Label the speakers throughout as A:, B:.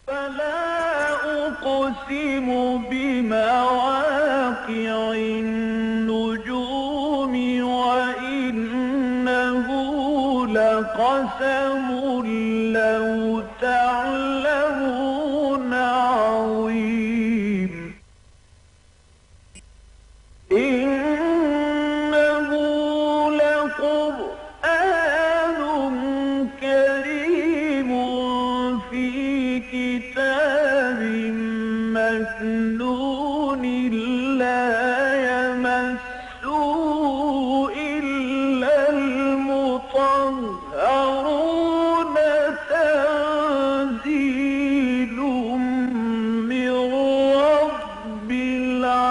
A: فلا أقسم بمواقع النجوم وإنه لقسم لو تعلمون عظيم إنه لقرآن كريم في كتاب مكنون لا يمسه إلا المطهرون تنزيل من رب العالمين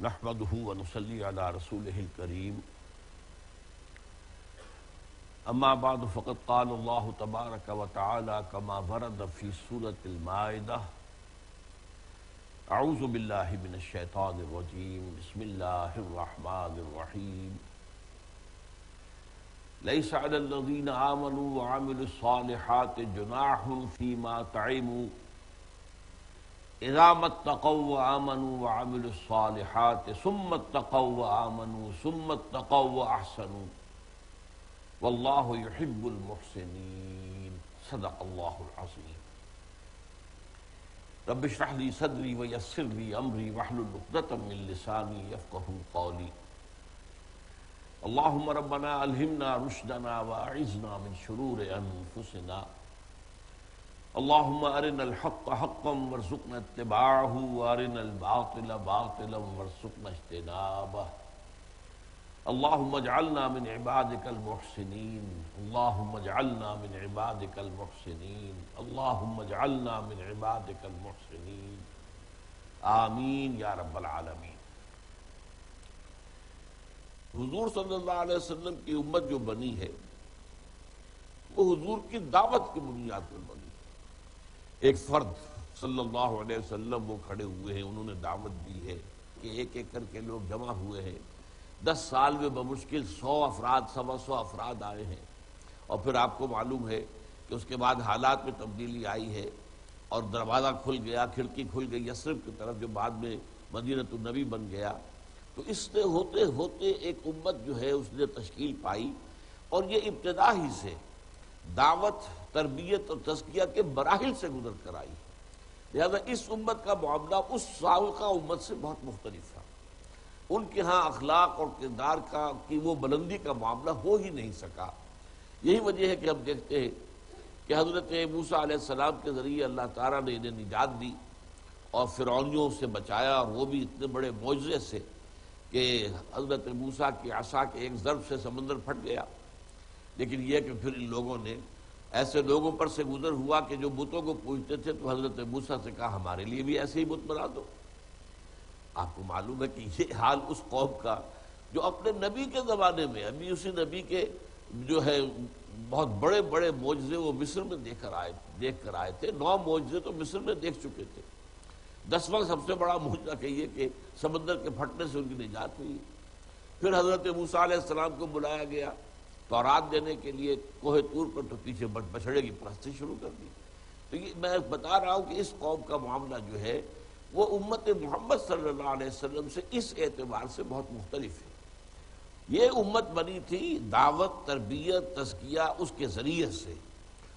B: نحمده ونصلي على رسوله الكريم اما بعد فقد قال الله تبارك وتعالى كما ورد في سورة المائدة اعوذ بالله من الشيطان الرجيم بسم الله الرحمن الرحيم ليس على الذين آمنوا وعملوا الصالحات جناح فيما طعموا اذا ما اتقوا وآمنوا وعملوا الصالحات ثم اتقوا وآمنوا ثم اتقوا وأحسنوا والله يحب المحسنين صدق الله العظيم رب اشرح لي صدري ويسر لي أمري واحلل عقدة من لساني يفقهوا قولي اللهم ربنا ألهمنا رشدنا وأعذنا من شرور أنفسنا اللهم أرنا الحق حقا وارزقنا اتباعه وأرنا الباطل باطلا وارزقنا اجتنابه اللهم اجعلنا من عبادك المحسنين اللهم اجعلنا من عبادك المحسنين اللهم اجعلنا من عبادك المحسنين آمین یا رب العالمین۔ حضور صلی اللہ علیہ وسلم کی امت جو بنی ہے وہ حضور کی دعوت کی بنیاد پر بنی۔ ایک فرد صلی اللہ علیہ وسلم وہ کھڑے ہوئے ہیں، انہوں نے دعوت دی ہے کہ ایک ایک کر کے لوگ جمع ہوئے ہیں، 10 سال میں بمشکل 100 افراد 125 افراد آئے ہیں، اور پھر آپ کو معلوم ہے کہ اس کے بعد حالات میں تبدیلی آئی ہے اور دروازہ کھل گیا، کھڑکی کھل گئی یثرب کی طرف جو بعد میں مدینۃ النبی بن گیا۔ تو اس سے ہوتے ہوتے ایک امت جو ہے اس نے تشکیل پائی، اور یہ ابتدا ہی سے دعوت، تربیت اور تزکیہ کے مراحل سے گزر کر آئی، لہذا اس امت کا معاملہ اس سابقہ امت سے بہت مختلف تھا۔ ان کے ہاں اخلاق اور کردار کی وہ بلندی کا معاملہ ہو ہی نہیں سکا۔ یہی وجہ ہے کہ ہم دیکھتے ہیں کہ حضرت موسیٰ علیہ السلام کے ذریعے اللہ تعالیٰ نے انہیں نجات دی اور فرعونیوں سے بچایا، اور وہ بھی اتنے بڑے معجزے سے کہ حضرت موسیٰ کی عصا کے ایک ضرب سے سمندر پھٹ گیا۔ لیکن یہ کہ پھر ان لوگوں نے ایسے لوگوں پر سے گزر ہوا کہ جو بتوں کو پوجتے تھے، تو حضرت موسیٰ سے کہا ہمارے لیے بھی ایسے ہی بت بنا دو۔ آپ کو معلوم ہے کہ یہ حال اس قوم کا جو اپنے نبی کے زمانے میں ابھی اسی نبی کے جو ہے بہت بڑے بڑے معجزے وہ مصر میں دیکھ کر آئے تھے۔ 9 معجزے تو مصر میں دیکھ چکے تھے، 10واں سب سے بڑا معجزہ کہیے کہ سمندر کے پھٹنے سے ان کی نجات ہوئی۔ پھر حضرت موسیٰ علیہ السلام کو بلایا گیا تورات دینے کے لیے کوہ طور پر، تو پیچھے بچھڑے کی پرستی شروع کر دی۔ تو یہ میں بتا رہا ہوں کہ اس قوم کا معاملہ جو ہے وہ امت محمد صلی اللہ علیہ وسلم سے اس اعتبار سے بہت مختلف ہے۔ یہ امت بنی تھی دعوت، تربیت، تزکیہ اس کے ذریعے سے،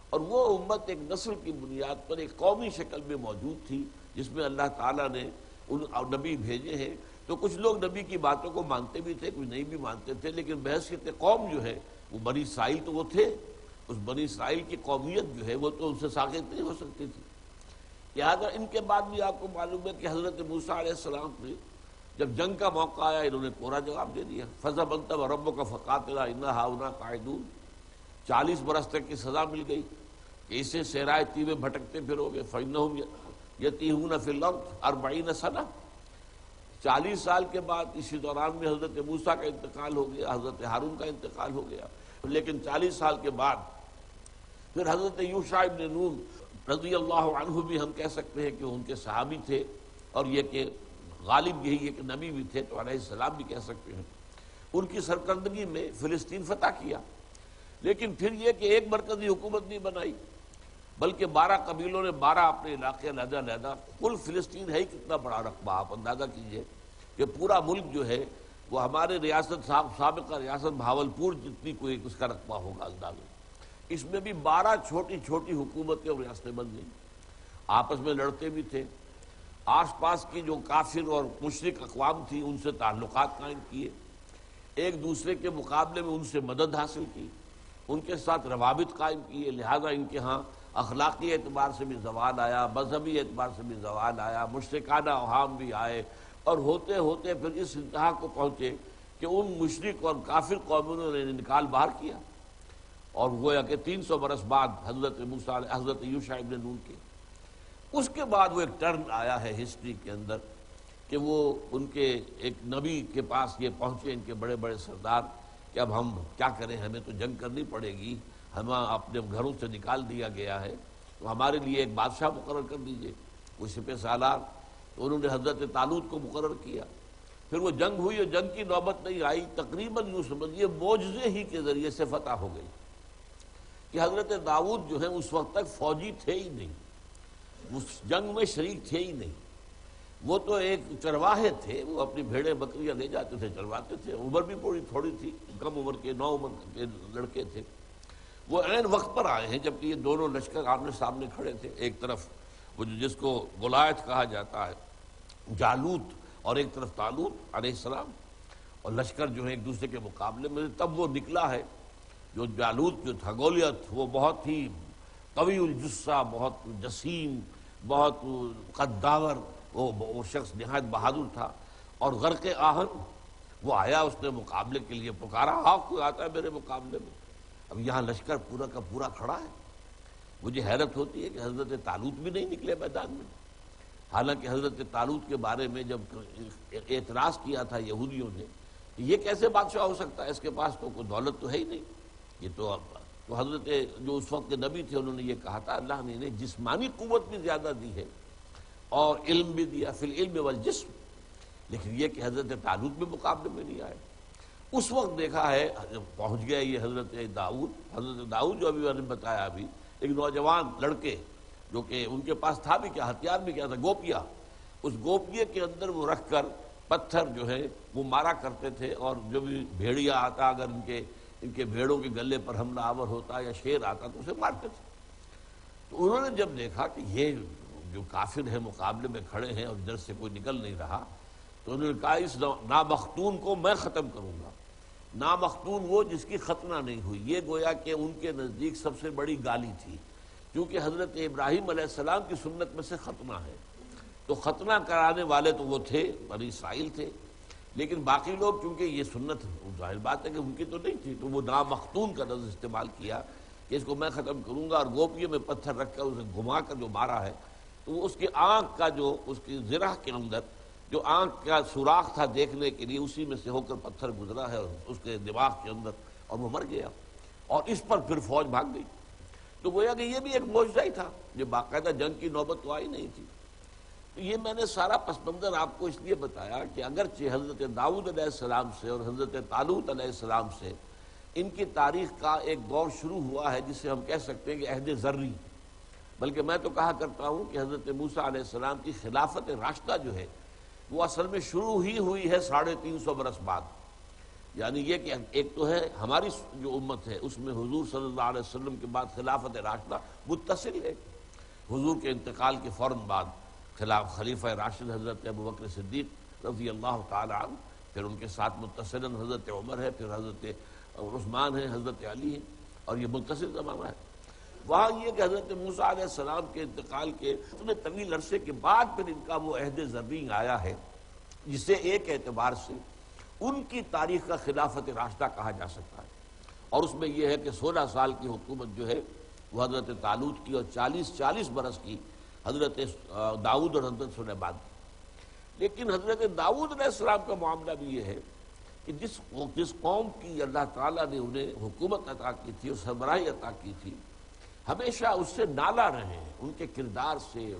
B: اور وہ امت ایک نسل کی بنیاد پر ایک قومی شکل میں موجود تھی جس میں اللہ تعالیٰ نے ان نبی بھیجے ہیں۔ تو کچھ لوگ نبی کی باتوں کو مانتے بھی تھے، کچھ نہیں بھی مانتے تھے، لیکن بحیثیت قوم جو ہے وہ بنی اسرائیل تو وہ تھے، اس بنی اسرائیل کی قومیت جو ہے وہ تو ان سے ساقط نہیں ہو سکتی تھی۔ لہٰذا ان کے بعد بھی آپ کو معلوم ہے کہ حضرت موسیٰ علیہ السلام نے جب جنگ کا موقع آیا انہوں نے کوڑا جواب دے دیا، فَذْهَبْ أَنْتَ وَرَبُّكَ فَقَاتِلَا إِنَّا هَاهُنَا قَاعِدُونَ۔ 40 برس تک کی سزا مل گئی کہ اسے صحرائے طیبہ بھٹکتے پھرو گے، فَإِنَّهُمْ يَتِيهُونَ فِي الْأَرْضِ 40 سنة۔ 40 سال کے بعد اسی دوران میں حضرت موسیٰ کا انتقال ہو گیا، حضرت ہارون کا انتقال ہو گیا، لیکن 40 سال کے بعد پھر حضرت یوشع ابن نون رضی اللہ عنہ بھی ہم کہہ سکتے ہیں کہ ان کے صحابی تھے، اور یہ کہ غالب یہی ہے کہ نبی بھی تھے تو علیہ السلام بھی کہہ سکتے ہیں، ان کی سرکردگی میں فلسطین فتح کیا۔ لیکن پھر یہ کہ ایک مرکزی حکومت نہیں بنائی، بلکہ 12 قبیلوں نے 12 اپنے علاقے علیحدہ علیحدہ، کل فلسطین ہے ہی کتنا بڑا رقبہ، آپ اندازہ کیجئے کہ پورا ملک جو ہے وہ ہمارے ریاست سابقہ ریاست بھاولپور جتنی کوئی اس کا رقبہ ہوگا اندازہ۔ اس میں بھی 12 چھوٹی چھوٹی حکومتیں اور ریاستیں بن گئیں، آپس میں لڑتے بھی تھے، آس پاس کی جو کافر اور مشرک اقوام تھی ان سے تعلقات قائم کیے، ایک دوسرے کے مقابلے میں ان سے مدد حاصل کی، ان کے ساتھ روابط قائم کیے، لہذا ان کے ہاں اخلاقی اعتبار سے بھی زوال آیا، مذہبی اعتبار سے بھی زوال آیا، مشرکانہ اوہام بھی آئے، اور ہوتے ہوتے پھر اس انتہا کو پہنچے کہ ان مشرک اور کافر قوموں نے نکال باہر کیا، اور گویا کہ 300 برس بعد حضرت موسیٰ حضرت یوشع ابن نون کے اس کے بعد وہ ایک ٹرن آیا ہے ہسٹری کے اندر کہ وہ ان کے ایک نبی کے پاس یہ پہنچے ان کے بڑے بڑے سردار کہ اب ہم کیا کریں، ہمیں تو جنگ کرنی پڑے گی، ہمیں اپنے گھروں سے نکال دیا گیا ہے، تو ہمارے لیے ایک بادشاہ مقرر کر دیجئے، کوئی سپہ سالار۔ تو انہوں نے حضرت طالوت کو مقرر کیا، پھر وہ جنگ ہوئی اور جنگ کی نوبت نہیں آئی، تقریباً یوں سمجھیے معجزے ہی کے ذریعے سے فتح ہو گئی کہ حضرت داؤد جو ہے اس وقت تک فوجی تھے ہی نہیں، اس جنگ میں شریک تھے ہی نہیں، وہ تو ایک چرواہے تھے، وہ اپنی بھیڑیں بکریاں لے جاتے تھے، چرواتے تھے، عمر بھی تھوڑی تھی، کم عمر کے 9 عمر کے لڑکے تھے۔ وہ عین وقت پر آئے ہیں جبکہ یہ دونوں لشکر آمنے سامنے کھڑے تھے، ایک طرف وہ جس کو گولیت کہا جاتا ہے جالوت، اور ایک طرف طالوت علیہ السلام، اور لشکر جو ہے ایک دوسرے کے مقابلے میں۔ تب وہ نکلا ہے جو جالوت جو تھا، گولیت، وہ بہت ہی قوی الجثہ، بہت جسیم، بہت قداور، وہ شخص نہایت بہادر تھا، اور غرق آہن وہ آیا، اس نے مقابلے کے لیے پکارا، آپ کوئی آتا ہے میرے مقابلے میں؟ اب یہاں لشکر پورا کا پورا کھڑا ہے۔ مجھے حیرت ہوتی ہے کہ حضرت طالوت بھی نہیں نکلے میدان میں، حالانکہ حضرت طالوت کے بارے میں جب اعتراض کیا تھا یہودیوں نے کہ یہ کیسے بادشاہ ہو سکتا ہے، اس کے پاس تو کوئی دولت تو ہے ہی نہیں، یہ تو حضرت جو اس وقت کے نبی تھے انہوں نے یہ کہا تھا اللہ نے انہیں جسمانی قوت بھی زیادہ دی ہے اور علم بھی دیا، فی العلم والجسم، لیکن یہ کہ حضرت طالوت بھی مقابلے میں نہیں آئے۔ اس وقت دیکھا ہے پہنچ گیا یہ حضرت داؤد جو ابھی میں نے بتایا، ابھی ایک نوجوان لڑکے جو کہ ان کے پاس تھا بھی کیا، ہتھیار بھی کیا تھا، گوپیا، اس گوپیے کے اندر وہ رکھ کر پتھر جو ہے وہ مارا کرتے تھے، اور جو بھی بھیڑیا آتا اگر ان کے بھیڑوں کے گلے پر حملہ آور ہوتا یا شیر آتا تو اسے مارتے تھے۔ تو انہوں نے جب دیکھا کہ یہ جو کافر ہیں مقابلے میں کھڑے ہیں اور ادھر سے کوئی نکل نہیں رہا، تو انہوں نے کہا اس نامختون کو میں ختم کروں گا۔ نامختون وہ جس کی ختنہ نہیں ہوئی، یہ گویا کہ ان کے نزدیک سب سے بڑی گالی تھی، کیونکہ حضرت ابراہیم علیہ السلام کی سنت میں سے ختنہ ہے، تو ختنہ کرانے والے تو وہ تھے، بنی اسرائیل تھے، لیکن باقی لوگ چونکہ یہ سنت ظاہر بات ہے کہ ان کی تو نہیں تھی، تو وہ نامختون کا لفظ استعمال کیا کہ اس کو میں ختم کروں گا، اور گوپیے میں پتھر رکھ کر اسے گھما کر جو مارا ہے تو وہ اس کی آنکھ کا جو اس کی زرہ کے اندر جو آنکھ کا سوراخ تھا دیکھنے کے لیے اسی میں سے ہو کر پتھر گزرا ہے اور اس کے دماغ کے اندر، اور وہ مر گیا، اور اس پر پھر فوج بھاگ گئی۔ تو گویا کہ یہ بھی ایک معجزہ ہی تھا، یہ باقاعدہ جنگ کی نوبت تو آئی نہیں تھی۔ تو یہ میں نے سارا پس منظر آپ کو اس لیے بتایا کہ اگرچہ حضرت داؤد علیہ السلام سے اور حضرت طالوت علیہ السلام سے ان کی تاریخ کا ایک دور شروع ہوا ہے جسے ہم کہہ سکتے ہیں کہ عہد ذری، بلکہ میں تو کہا کرتا ہوں کہ حضرت موسیٰ علیہ السلام کی خلافت راشدہ جو ہے وہ اصل میں شروع ہی ہوئی ہے 350 برس بعد، یعنی یہ کہ ایک تو ہے ہماری جو امت ہے اس میں حضور صلی اللہ علیہ وسلم کے بعد خلافت راشدہ متصل ہے، حضور کے انتقال کے فوراً بعد خلیفہ راشد حضرت ابوبکر صدیق رضی اللہ تعالی عنہ، پھر ان کے ساتھ متصلاً حضرت عمر ہے، پھر حضرت عثمان ہے، حضرت علی ہے، اور یہ متصل زمانہ ہے۔ وہاں یہ کہ حضرت موسیٰ علیہ السلام کے انتقال کے اتنے طویل عرصے کے بعد پھر ان کا وہ عہد ذری آیا ہے جسے ایک اعتبار سے ان کی تاریخ کا خلافت راشدہ کہا جا سکتا ہے، اور اس میں یہ ہے کہ 16 سال کی حکومت جو ہے وہ حضرت طالوت کی، اور 40 برس کی حضرت داؤد اور حضرت سلیمان کی۔ لیکن حضرت داؤد علیہ السلام کا معاملہ بھی یہ ہے کہ جس قوم کی اللہ تعالیٰ نے انہیں حکومت عطا کی تھی اور سربراہی عطا کی تھی، ہمیشہ اس سے نالا رہے ہیں، ان کے کردار سے،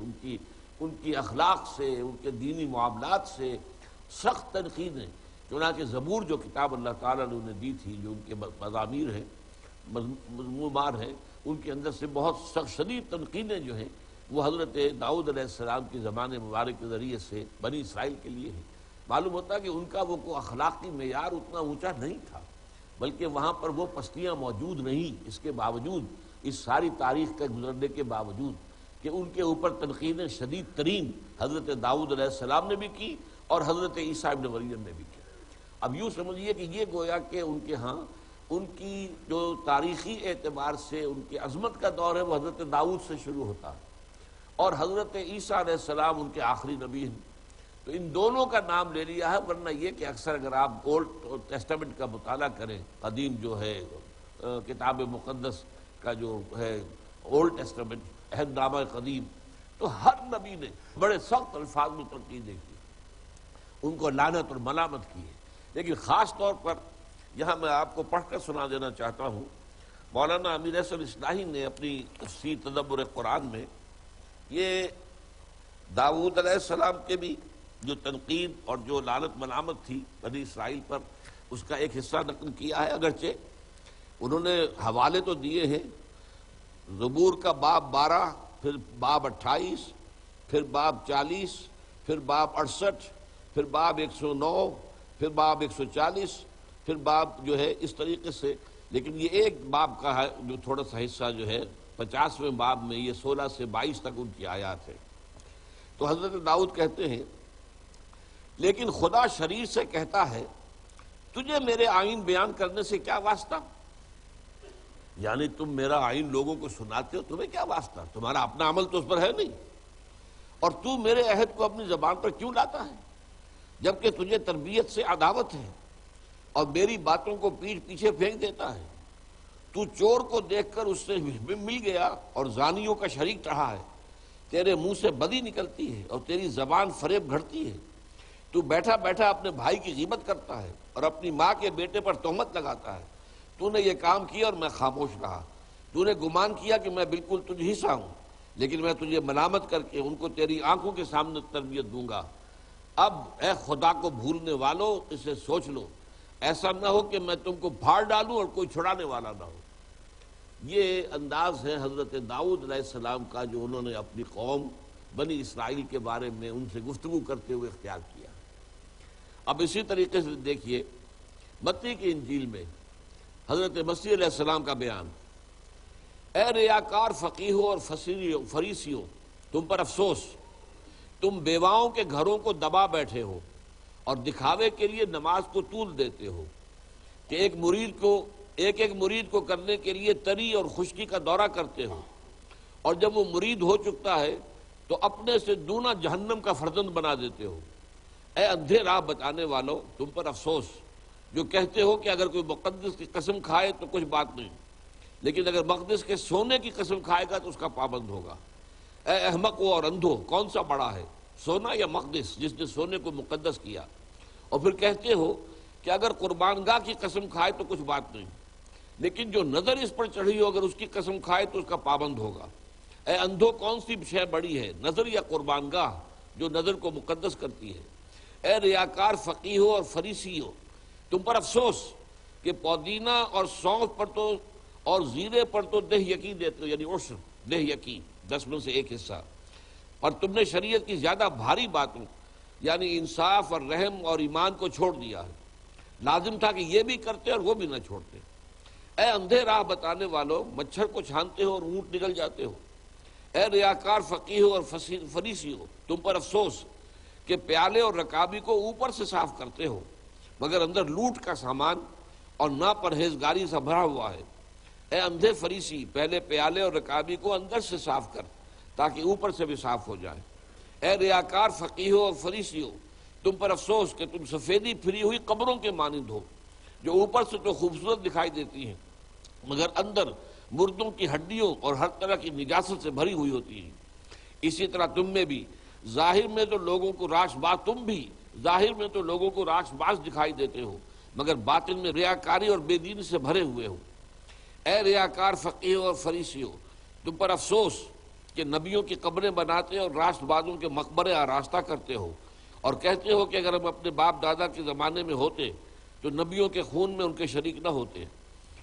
B: ان کی اخلاق سے، ان کے دینی معاملات سے سخت تنقیدیں۔ چنانچہ زبور جو کتاب اللہ تعالیٰ نے انہیں دی تھی، جو ان کے مضامیر ہیں، مضمومات ہیں، ان کے اندر سے بہت سخت شدید تنقیدیں جو ہیں وہ حضرت داؤد علیہ السلام کی زبان مبارک کے ذریعے سے بنی اسرائیل کے لیے ہیں۔ معلوم ہوتا ہے کہ ان کا وہ کوئی اخلاقی معیار اتنا اونچا نہیں تھا، بلکہ وہاں پر وہ پستیاں موجود نہیں، اس کے باوجود، اس ساری تاریخ کے گزرنے کے باوجود کہ ان کے اوپر تنقیدیں شدید ترین حضرت داؤد علیہ السلام نے بھی کی اور حضرت عیسیٰ ابن مریم نے بھی کی۔ اب یوں سمجھیے کہ یہ گویا کہ ان کے ہاں ان کی جو تاریخی اعتبار سے ان کی عظمت کا دور ہے وہ حضرت داؤد سے شروع ہوتا ہے، اور حضرت عیسیٰ علیہ السلام ان کے آخری نبی ہیں۔ تو ان دونوں کا نام لے لیا ہے، ورنہ یہ کہ اکثر اگر آپ اولڈ ٹیسٹامنٹ کا مطالعہ کریں، قدیم جو ہے کتاب مقدس کا جو ہے اولڈ ٹیسٹامنٹ، عہد نامہ قدیم، تو ہر نبی نے بڑے سخت الفاظ میں تنقیدیں کی، ان کو لعنت اور ملامت کی ہے۔ لیکن خاص طور پر یہاں میں آپ کو پڑھ کر سنا دینا چاہتا ہوں، مولانا امیر احسن اصلاحی نے اپنی تفسیر تدبر قرآن میں یہ داؤد علیہ السلام کے بھی جو تنقید اور جو لعنت ملامت تھی بنی اسرائیل پر، اس کا ایک حصہ نقل کیا ہے، اگرچہ انہوں نے حوالے تو دیے ہیں۔ زبور کا باب 12، پھر باب 28، پھر باب 40، پھر باب 68، پھر باب 109، پھر باب 140، پھر باب جو ہے اس طریقے سے۔ لیکن یہ ایک باب کا ہے جو تھوڑا سا حصہ جو ہے 50ویں باب میں، یہ 16 سے 22 تک ان کی آیات ہے۔ تو حضرت داؤد کہتے ہیں، لیکن خدا شریر سے کہتا ہے تجھے میرے آئین بیان کرنے سے کیا واسطہ؟ یعنی تم میرا آئین لوگوں کو سناتے ہو، تمہیں کیا واسطہ؟ تمہارا اپنا عمل تو اس پر ہے نہیں، اور تو میرے عہد کو اپنی زبان پر کیوں لاتا ہے جبکہ تجھے تربیت سے عداوت ہے اور میری باتوں کو پیٹھ پیچھے پھینک دیتا ہے۔ تو چور کو دیکھ کر اس سے مل گیا اور زانیوں کا شریک رہا ہے، تیرے منہ سے بدی نکلتی ہے اور تیری زبان فریب گھڑتی ہے۔ تو بیٹھا بیٹھا اپنے بھائی کی غیبت کرتا ہے اور اپنی ماں کے بیٹے پر تہمت لگاتا ہے۔ تو نے یہ کام کیا اور میں خاموش رہا۔ تو نے گمان کیا کہ میں بالکل تجھ ہی سا ہوں، لیکن میں تجھے ملامت کر کے ان کو تیری آنکھوں کے سامنے تربیت دوں گا۔ اب اے خدا کو بھولنے والو، اسے سوچ لو، ایسا نہ ہو کہ میں تم کو پھاڑ ڈالوں اور کوئی چھڑانے والا نہ ہو۔ یہ انداز ہے حضرت داؤد علیہ السلام کا جو انہوں نے اپنی قوم بنی اسرائیل کے بارے میں ان سے گفتگو کرتے ہوئے اختیار کیا۔ اب اسی طریقے سے دیکھیے متی کی انجیل میں حضرت مسیح علیہ السلام کا بیان، اے ریاکار فقیہوں اور فریسیوں، تم پر افسوس، تم بیواؤں کے گھروں کو دبا بیٹھے ہو اور دکھاوے کے لیے نماز کو طول دیتے ہو کہ ایک مرید کو کرنے کے لیے تری اور خشکی کا دورہ کرتے ہو، اور جب وہ مرید ہو چکتا ہے تو اپنے سے دونا جہنم کا فرزند بنا دیتے ہو۔ اے اندھے راہ بتانے والو، تم پر افسوس جو کہتے ہو کہ اگر کوئی مقدس کی قسم کھائے تو کچھ بات نہیں، لیکن اگر مقدس کے سونے کی قسم کھائے گا تو اس کا پابند ہوگا۔ اے احمقو اور اندھو، کون سا بڑا ہے، سونا یا مقدس جس نے سونے کو مقدس کیا؟ اور پھر کہتے ہو کہ اگر قربان گاہ کی قسم کھائے تو کچھ بات نہیں، لیکن جو نظر اس پر چڑھی ہو اگر اس کی قسم کھائے تو اس کا پابند ہوگا۔ اے اندھو، کون سی شے بڑی ہے، نظر یا قربان گاہ جو نظر کو مقدس کرتی ہے؟ اے ریاکار فقیہو اور فریسیو، تم پر افسوس کہ پودینہ اور سونف پر تو اور زیرے پر تو دہ یقین دیتے ہو، یعنی عشر دہ یقین 10 میں سے ایک حصہ، اور تم نے شریعت کی زیادہ بھاری باتوں یعنی انصاف اور رحم اور ایمان کو چھوڑ دیا ہے۔ لازم تھا کہ یہ بھی کرتے اور وہ بھی نہ چھوڑتے۔ اے اندھے راہ بتانے والو، مچھر کو چھانتے ہو اور اونٹ نگل جاتے ہو۔ اے ریاکار فقیہو اور فریسیو، تم پر افسوس کہ پیالے اور رکابی کو اوپر سے صاف کرتے ہو مگر اندر لوٹ کا سامان اور ناپرہیزگاری سے بھرا ہوا ہے۔ اے اندھے فریسی، پہلے پیالے اور رکابی کو اندر سے صاف کر تاکہ اوپر سے بھی صاف ہو جائے۔ اے ریاکار فقیہو اور فریسیو، تم پر افسوس کہ تم سفیدی پھری ہوئی قبروں کے مانند ہو، جو اوپر سے تو خوبصورت دکھائی دیتی ہیں مگر اندر مردوں کی ہڈیوں اور ہر طرح کی نجاست سے بھری ہوئی ہوتی ہیں۔ اسی طرح تم میں بھی ظاہر میں تو لوگوں کو راش باز تم بھی ظاہر میں تو لوگوں کو راش باز دکھائی دیتے ہو مگر باطن میں ریاکاری اور بے دینی سے بھرے ہوئے ہو۔ اے ریاکار فقیہوں اور فریسیوں، تم پر افسوس کہ نبیوں کی قبریں بناتے اور راست بازوں کے مقبرے آراستہ کرتے ہو، اور کہتے ہو کہ اگر ہم اپنے باپ دادا کے زمانے میں ہوتے تو نبیوں کے خون میں ان کے شریک نہ ہوتے۔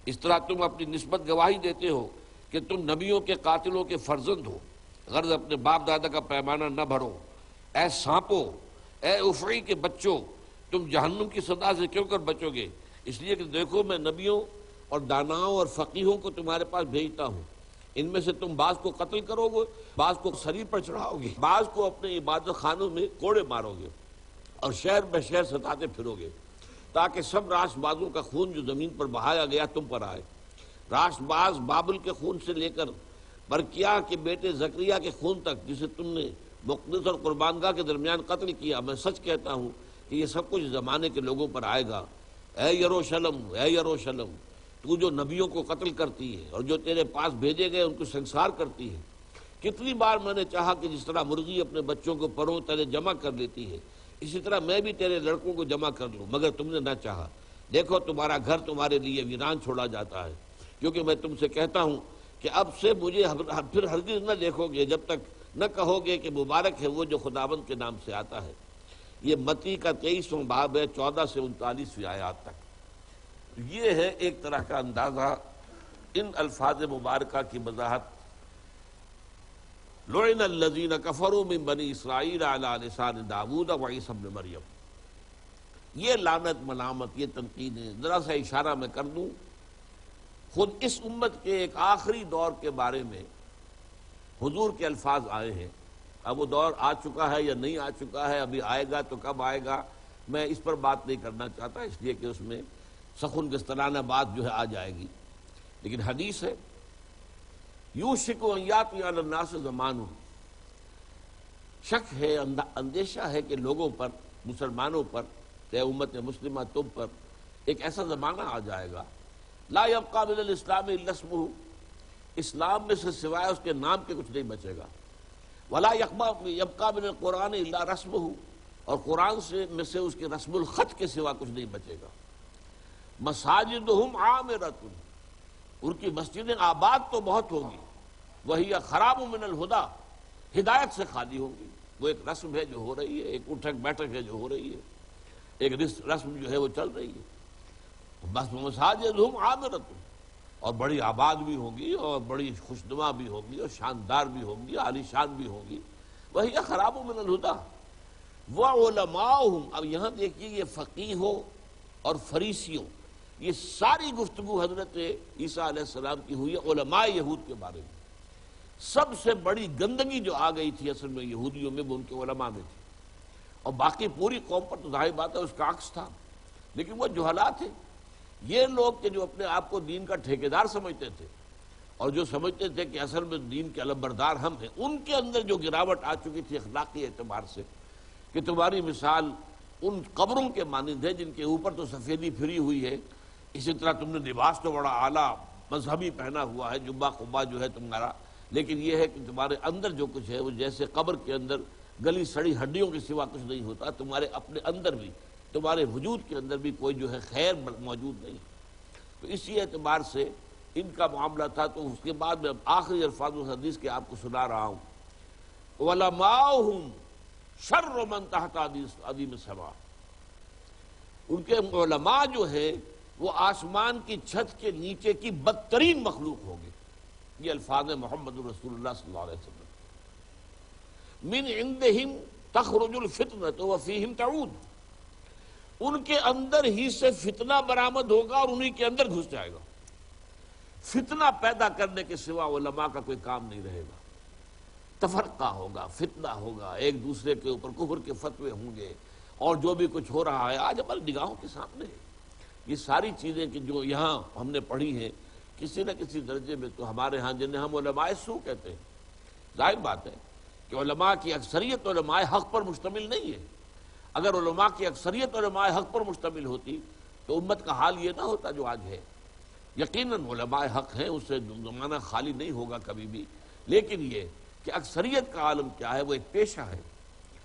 B: اس طرح تم اپنی نسبت گواہی دیتے ہو کہ تم نبیوں کے قاتلوں کے فرزند ہو، غرض اپنے باپ دادا کا پیمانہ نہ بھرو۔ اے سانپو، اے افعی کے بچوں، تم جہنم کی سزا سے کیوں کر بچو گے؟ اس لیے کہ دیکھو میں نبیوں اور داناؤں اور فقیہوں کو تمہارے پاس بھیجتا ہوں، ان میں سے تم بعض کو قتل کرو گے، بعض کو صلیب پر چڑھاؤ گے، بعض کو اپنے عبادت خانوں میں کوڑے مارو گے اور شہر بہ شہر ستاتے پھرو گے، تاکہ سب راست بازوں کا خون جو زمین پر بہایا گیا تم پر آئے۔ راست باز بابل کے خون سے لے کر برکیہ کے بیٹے زکریہ کے خون تک، جسے تم نے مقدس اور قربان گاہ کے درمیان قتل کیا، میں سچ کہتا ہوں کہ یہ سب کچھ زمانے کے لوگوں پر آئے گا۔ اے یروشلم، اے یروشلم، تو جو نبیوں کو قتل کرتی ہے اور جو تیرے پاس بھیجے گئے ان کو سنسار کرتی ہے، کتنی بار میں نے چاہا کہ جس طرح مرغی اپنے بچوں کو پروں تلے جمع کر لیتی ہے، اسی طرح میں بھی تیرے لڑکوں کو جمع کر لوں، مگر تم نے نہ چاہا۔ دیکھو تمہارا گھر تمہارے لیے ویران چھوڑا جاتا ہے، کیونکہ میں تم سے کہتا ہوں کہ اب سے مجھے پھر ہرگز نہ دیکھو گے جب تک نہ کہو گے کہ مبارک ہے وہ جو خداوند کے نام سے آتا ہے۔ یہ متی کا 23واں باب ہے، 14 سے 39ویں آیات تک۔ یہ ہے ایک طرح کا اندازہ ان الفاظ مبارکہ کی وضاحت۔ لعن الذین کفروا من بنی اسرائیل علی لسان داؤد وعیسی ابن مریم۔ یہ لعنت ملامت، یہ تنقیدیں، ذرا سا اشارہ میں کر دوں، خود اس امت کے ایک آخری دور کے بارے میں حضور کے الفاظ آئے ہیں۔ اب وہ دور آ چکا ہے یا نہیں آ چکا ہے، ابھی آئے گا تو کب آئے گا، میں اس پر بات نہیں کرنا چاہتا، اس لیے کہ اس میں سخن گسترانہ بات جو ہے آ جائے گی، لیکن حدیث ہے یوشک ان یاتی علی الناس زمان، شک ہے، اندیشہ ہے کہ لوگوں پر، مسلمانوں پر، اے امت مسلمہ تم پر ایک ایسا زمانہ آ جائے گا لا یبقی من الاسلام الا اسمہ، اسلام میں سے سوائے اس کے نام کے کچھ نہیں بچے گا، ولا یبقی من القرآن الا رسمہ، اور قرآن سے میں سے اس کے رسم الخط کے سوا کچھ نہیں بچے گا۔ مساجدہم عامرۃ، ان کی مسجدیں آباد تو بہت ہوگی، وہی خراب من الہدی، ہدایت سے خالی ہوگی۔ وہ ایک رسم ہے جو ہو رہی ہے، ایک اٹھک بیٹھک ہے جو ہو رہی ہے، ایک رسم جو ہے وہ چل رہی ہے۔ بس مساجدہم عامرۃ، اور بڑی آباد بھی ہوگی اور بڑی خوشنما بھی ہوگی اور شاندار بھی ہوگی، عالی شان بھی ہوگی، وہی خراب من الہدی وعلماؤہم۔ اب یہاں دیکھیے یہ فقیہوں اور فریسیوں، یہ ساری گفتگو حضرت عیسیٰ علیہ السلام کی ہوئی ہے علماء یہود کے بارے میں۔ سب سے بڑی گندگی جو آ گئی تھی اصل میں یہودیوں میں، وہ ان کے علماء میں تھی، اور باقی پوری قوم پر تو ظاہر بات ہے اس کا عکس تھا، لیکن وہ جہلا تھے، یہ لوگ کہ جو اپنے آپ کو دین کا ٹھیکیدار سمجھتے تھے اور جو سمجھتے تھے کہ اصل میں دین کے علمبردار ہم ہیں، ان کے اندر جو گراوٹ آ چکی تھی اخلاقی اعتبار سے، کہ تمہاری مثال ان قبروں کے مانند ہے جن کے اوپر تو سفیدی پھری ہوئی ہے، اسی طرح تم نے لباس تو بڑا اعلیٰ مذہبی پہنا ہوا ہے، جبہ قبا جو ہے تمہارا، لیکن یہ ہے کہ تمہارے اندر جو کچھ ہے وہ جیسے قبر کے اندر گلی سڑی ہڈیوں کے سوا کچھ نہیں ہوتا، تمہارے اپنے اندر بھی، تمہارے وجود کے اندر بھی کوئی جو ہے خیر موجود نہیں۔ تو اسی اعتبار سے ان کا معاملہ تھا۔ تو اس کے بعد میں آخری الفاظ اس حدیث کے آپ کو سنا رہا ہوں، علماؤہم شر من تحت عظیم السماء، ان کے علماء جو ہے وہ آسمان کی چھت کے نیچے کی بدترین مخلوق ہوگی۔ یہ الفاظ محمد رسول اللہ صلی اللہ علیہ وسلم۔ من عندہم تخرج الفتنۃ وفیہم تعود، ان کے اندر ہی سے فتنہ برآمد ہوگا اور انہی کے اندر گھس جائے گا۔ فتنہ پیدا کرنے کے سوا علماء کا کوئی کام نہیں رہے گا، تفرقہ ہوگا، فتنہ ہوگا، ایک دوسرے کے اوپر کفر کے فتوے ہوں گے، اور جو بھی کچھ ہو رہا ہے آج ہماری نگاہوں کے سامنے ہے۔ یہ ساری چیزیں کہ جو یہاں ہم نے پڑھی ہیں، کسی نہ کسی درجے میں تو ہمارے ہاں جنہیں ہم علماء سو کہتے ہیں، ظاہر بات ہے کہ علماء کی اکثریت علماء حق پر مشتمل نہیں ہے۔ اگر علماء کی اکثریت علماء حق پر مشتمل ہوتی تو امت کا حال یہ نہ ہوتا جو آج ہے۔ یقیناً علماء حق ہیں، اس سے زمانہ خالی نہیں ہوگا کبھی بھی، لیکن یہ کہ اکثریت کا عالم کیا ہے، وہ ایک پیشہ ہے،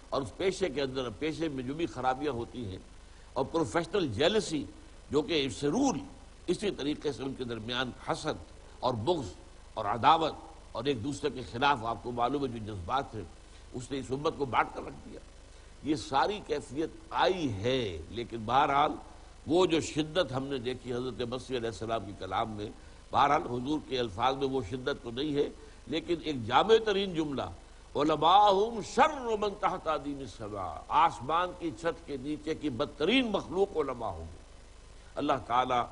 B: اور اس پیشے کے اندر پیشے میں جو بھی خرابیاں ہوتی ہیں اور پروفیشنل جیلسی جو کہ سرور، اسی طریقے سے ان کے درمیان حسد اور بغض اور عداوت اور ایک دوسرے کے خلاف آپ کو معلوم ہے جو جذبات ہیں، اس نے اس امت کو بانٹ کر رکھ دیا۔ یہ ساری کیفیت آئی ہے، لیکن بہرحال وہ جو شدت ہم نے دیکھی حضرت مسیح علیہ السلام کے کلام میں، بہرحال حضور کے الفاظ میں وہ شدت تو نہیں ہے، لیکن ایک جامع ترین جملہ علماءہم شر من تحت ادیم السماء، آسمان کی چھت کے نیچے کی بدترین مخلوق علماء ہوں گے۔ اللہ تعالیٰ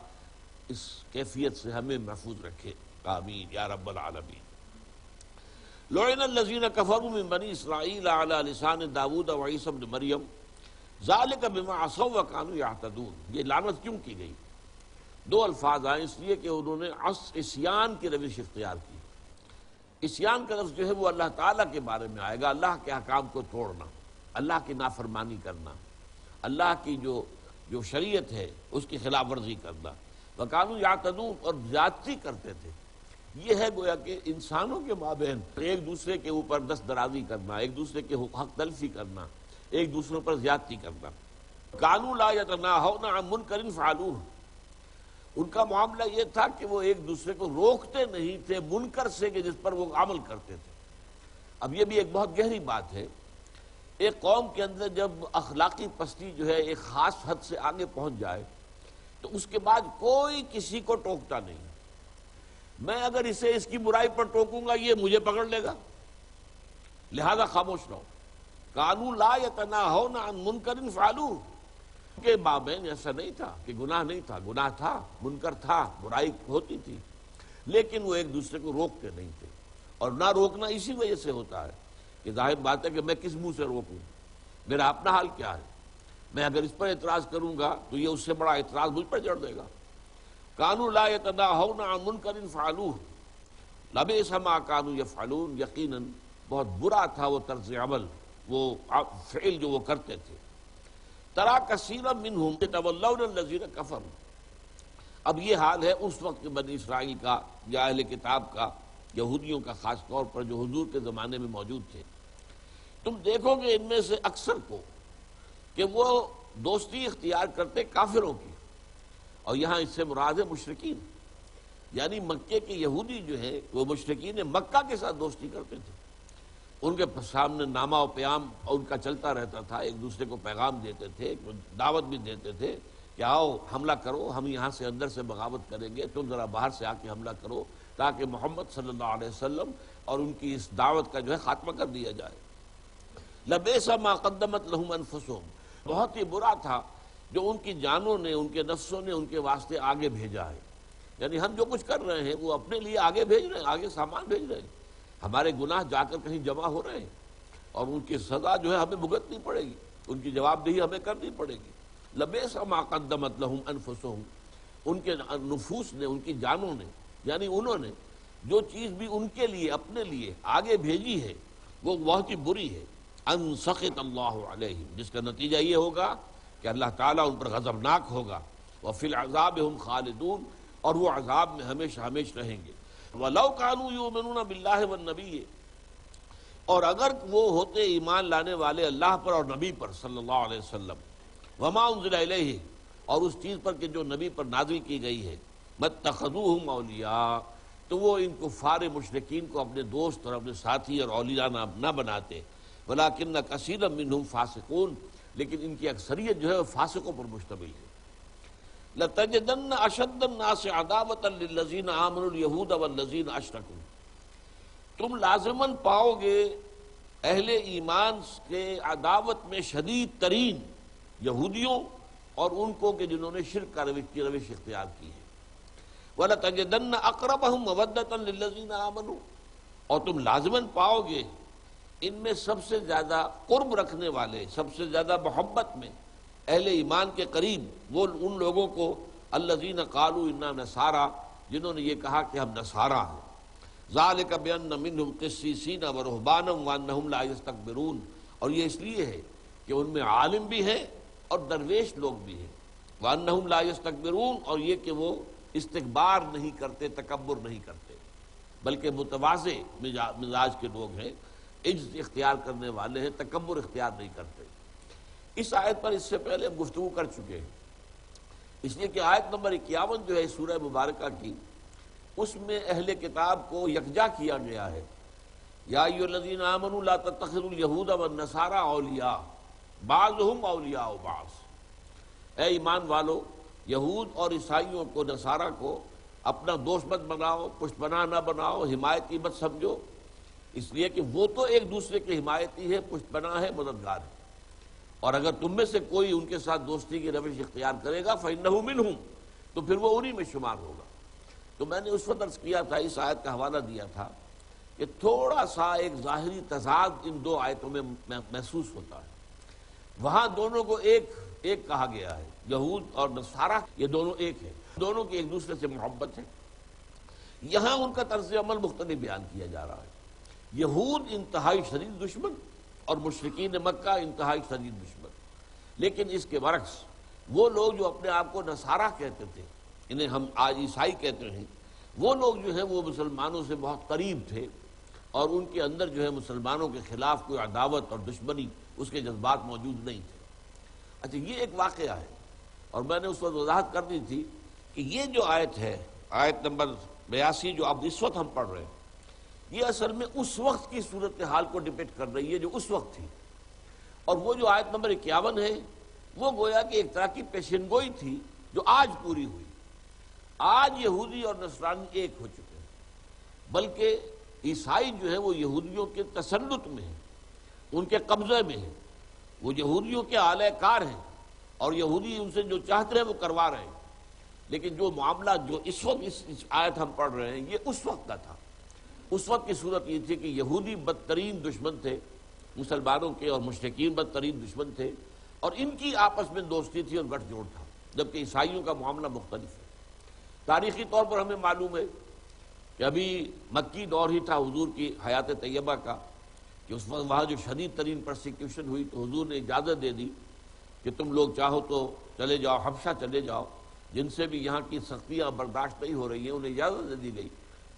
B: اس کیفیت سے ہمیں محفوظ رکھے، آمین یا رب العالمین۔ لعن الذین کفروا من بنی اسرائیل علی لسان داؤد و عیسی ابن مریم ذالک بما عصوا وکانوا یعتدون۔ یہ لعنت کیوں کی گئی؟ دو الفاظ آئے، اس لیے کہ انہوں نے عصیان کی روش اختیار کی۔ عصیان کا لفظ جو ہے وہ اللہ تعالیٰ کے بارے میں آئے گا، اللہ کے احکام کو توڑنا، اللہ کی نافرمانی کرنا، اللہ کی جو شریعت ہے اس کی خلاف ورزی کرنا۔ وکانوا یعتدون، اور زیادتی کرتے تھے۔ یہ ہے گویا کہ انسانوں کے مابین ایک دوسرے کے اوپر دست درازی کرنا، ایک دوسرے کے حق تلفی کرنا، ایک دوسرے پر زیادتی کرنا۔ کانوا لا یتناہون عن منکر فعلوہ، ان کا معاملہ یہ تھا کہ وہ ایک دوسرے کو روکتے نہیں تھے منکر سے کہ جس پر وہ عمل کرتے تھے۔ اب یہ بھی ایک بہت گہری بات ہے، ایک قوم کے اندر جب اخلاقی پستی جو ہے ایک خاص حد سے آگے پہنچ جائے تو اس کے بعد کوئی کسی کو ٹوکتا نہیں۔ میں اگر اسے اس کی برائی پر ٹوکوں گا یہ مجھے پکڑ لے گا، لہذا خاموش رہو۔ کانوا لا یتناہون عن منکر فعلوہ، کے مابین ایسا نہیں تھا کہ گناہ نہیں تھا، گناہ تھا، منکر تھا، برائی ہوتی تھی، لیکن وہ ایک دوسرے کو روکتے نہیں تھے۔ اور نہ روکنا اسی وجہ سے ہوتا ہے کہ ظاہر بات ہے کہ میں کس منہ سے روکوں، میرا اپنا حال کیا ہے، میں اگر اس پر اعتراض کروں گا تو یہ اس سے بڑا اعتراض مجھ پر جڑ دے گا۔ کانوا لا یتناہون عن منکر فعلوہ لبئس ما کانوا یفعلون، یقیناً بہت برا تھا وہ طرز عمل، وہ فعل جو وہ کرتے تھے۔ ترا کثیرا منہم یتولون الذین کفروا، اب یہ حال ہے اس وقت کے بنی اسرائیل کا یا اہل کتاب کا، یہودیوں کا خاص طور پر جو حضور کے زمانے میں موجود تھے۔ تم دیکھو گے ان میں سے اکثر کو کہ وہ دوستی اختیار کرتے کافروں کی، اور یہاں اس سے مراد ہے مشرکین، یعنی مکے کے یہودی جو ہیں وہ مشرکین مکہ کے ساتھ دوستی کرتے تھے۔ ان کے سامنے نامہ و پیام ان کا چلتا رہتا تھا، ایک دوسرے کو پیغام دیتے تھے، دعوت بھی دیتے تھے کہ آؤ حملہ کرو، ہم یہاں سے اندر سے بغاوت کریں گے، تم ذرا باہر سے آ کے حملہ کرو تاکہ محمد صلی اللہ علیہ وسلم اور ان کی اس دعوت کا جو ہے خاتمہ کر دیا جائے۔ لبئس ما قدمت لهم انفسهم، بہت ہی برا تھا جو ان کی جانوں نے، ان کے نفسوں نے ان کے واسطے آگے بھیجا ہے۔ یعنی ہم جو کچھ کر رہے ہیں وہ اپنے لیے آگے بھیج رہے ہیں، آگے سامان بھیج رہے ہیں، ہمارے گناہ جا کر کہیں جمع ہو رہے ہیں، اور ان کی سزا جو ہے ہمیں بھگتنی پڑے گی، ان کی جواب دہی ہمیں کرنی پڑے گی۔ لبئس ما قدمت لهم انفسهم، ان کے نفوس نے، ان کی جانوں نے، یعنی انہوں نے جو چیز بھی ان کے لیے اپنے لیے آگے بھیجی ہے وہ بہت ہی بری ہے۔ ان سخط اللہ علیہم، جس کا نتیجہ یہ ہوگا کہ اللہ تعالیٰ ان پر غضبناک ہوگا۔ وفی العذاب ہم خالدون، اور وہ عذاب میں ہمیشہ ہمیش رہیں گے۔ وَلَوْ كَانُوا يُؤْمِنُونَ بِاللَّهِ وَالنَّبِيِّ، اور اگر وہ ہوتے ایمان لانے والے اللہ پر اور نبی پر صلی اللہ علیہ وسلم، وما انزل الیہ، اور اس چیز پر کہ جو نبی پر نازل کی گئی ہے، مَتَّخَذُوهُمْ اولیاء، تو وہ ان کفار مشرکین کو اپنے دوست اور اپنے ساتھی اور اولیاء نہ بناتے۔ وَلَٰكِنَّ كَثِيرًا مِّنْهُمْ فَاسِقُونَ، لیکن ان کی اکثریت جو ہے وہ فاسقوں پر مشتمل ہے۔ لَتَجِدَنَّ أَشَدَّ النَّاسِ عَدَاوَةً لِلَّذِينَ آمَنُوا الْيَهُودَ وَالَّذِينَ أَشْرَكُوا، تم لازماً پاؤ گے اہل ایمان کے عداوت میں شدید ترین یہودیوں اور ان کو کہ جنہوں نے شرک کا روش اختیار کی ہے۔ وَلَتَجِدَنَّ أَقْرَبَهُمْ مَوَدَّةً لِلَّذِينَ آمَنُوا، اور تم لازماً پاؤ گے ان میں سب سے زیادہ قرب رکھنے والے، سب سے زیادہ محبت میں اہل ایمان کے قریب وہ ان لوگوں کو الذین قالوا انا نصارى، جنہوں نے یہ کہا کہ ہم نصارہ ہیں۔ ذالک بان منہم قسیسین ورہبانا وانہم لا یستکبرون، اور یہ اس لیے ہے کہ ان میں عالم بھی ہیں اور درویش لوگ بھی ہیں، وَأَنَّهُمْ لَا يَسْتَكْبِرُونَ، اور یہ کہ وہ استکبار نہیں کرتے، تکبر نہیں کرتے، بلکہ متواضع مزاج کے لوگ ہیں، عجز اختیار کرنے والے ہیں، تکبر اختیار نہیں کرتے۔ اس آیت پر اس سے پہلے ہم گفتگو کر چکے ہیں، اس لیے کہ آیت نمبر 51 جو ہے سورہ مبارکہ کی، اس میں اہل کتاب کو یکجا کیا گیا ہے۔ یا ایھا الذین آمنوا لا تتخذوا اليہود والنصارى اولیاء بعضهم اولیاء بعض، اے ایمان والو، یہود اور عیسائیوں کو، نصارہ کو اپنا دوست مت بناؤ، پشت پناہ نہ بناؤ، حمایتی مت سمجھو، اس لیے کہ وہ تو ایک دوسرے کے حمایتی ہے، پشت پناہ ہے، مددگار ہے، اور اگر تم میں سے کوئی ان کے ساتھ دوستی کی روش اختیار کرے گا فإنہ منہم، تو پھر وہ انہی میں شمار ہوگا۔ تو میں نے اس وقت عرض کیا تھا، اس آیت کا حوالہ دیا تھا کہ تھوڑا سا ایک ظاہری تضاد ان دو آیتوں میں محسوس ہوتا ہے۔ وہاں دونوں کو ایک کہا گیا ہے، یہود اور نصارہ یہ دونوں ایک ہیں، دونوں کی ایک دوسرے سے محبت ہے۔ یہاں ان کا طرز عمل مختلف بیان کیا جا رہا ہے۔ یہود انتہائی شدید دشمن اور مشرکین مکہ انتہائی شدید دشمن، لیکن اس کے برعکس وہ لوگ جو اپنے آپ کو نصارہ کہتے تھے، انہیں ہم آج عیسائی کہتے ہیں، وہ لوگ جو ہیں وہ مسلمانوں سے بہت قریب تھے، اور ان کے اندر جو ہے مسلمانوں کے خلاف کوئی عداوت اور دشمنی، اس کے جذبات موجود نہیں تھے۔ اچھا، یہ ایک واقعہ ہے، اور میں نے اس وقت وضاحت کر دی تھی کہ یہ جو آیت ہے، آیت نمبر 82 جو اب اس وقت ہم پڑھ رہے ہیں، یہ اصل میں اس وقت کی صورتحال کو ڈپکٹ کر رہی ہے جو اس وقت تھی، اور وہ جو آیت نمبر 51 ہے وہ گویا کہ ایک طرح کی پیشن گوئی تھی جو آج پوری ہوئی۔ آج یہودی اور نصرانی ایک ہو چکے ہیں، بلکہ عیسائی جو ہے وہ یہودیوں کے تسلط میں ہیں، ان کے قبضے میں ہیں، وہ یہودیوں کے اعلی کار ہیں، اور یہودی ان سے جو چاہتے ہیں وہ کروا رہے ہیں۔ لیکن جو معاملہ جو اس وقت اس آیت ہم پڑھ رہے ہیں، یہ اس وقت کا تھا۔ اس وقت کی صورت یہ تھی کہ یہودی بدترین دشمن تھے مسلمانوں کے، اور مشرکین بدترین دشمن تھے، اور ان کی آپس میں دوستی تھی اور گٹھ جوڑ تھا، جبکہ عیسائیوں کا معاملہ مختلف ہے۔ تاریخی طور پر ہمیں معلوم ہے کہ ابھی مکی دور ہی تھا حضور کی حیات طیبہ کا، کہ اس وقت وہاں جو شدید ترین پرسیکیوشن ہوئی تو حضور نے اجازت دے دی کہ تم لوگ چاہو تو چلے جاؤ، حبشہ چلے جاؤ، جن سے بھی یہاں کی سختیاں برداشت نہیں ہو رہی ہیں انہیں اجازت دے دی گئی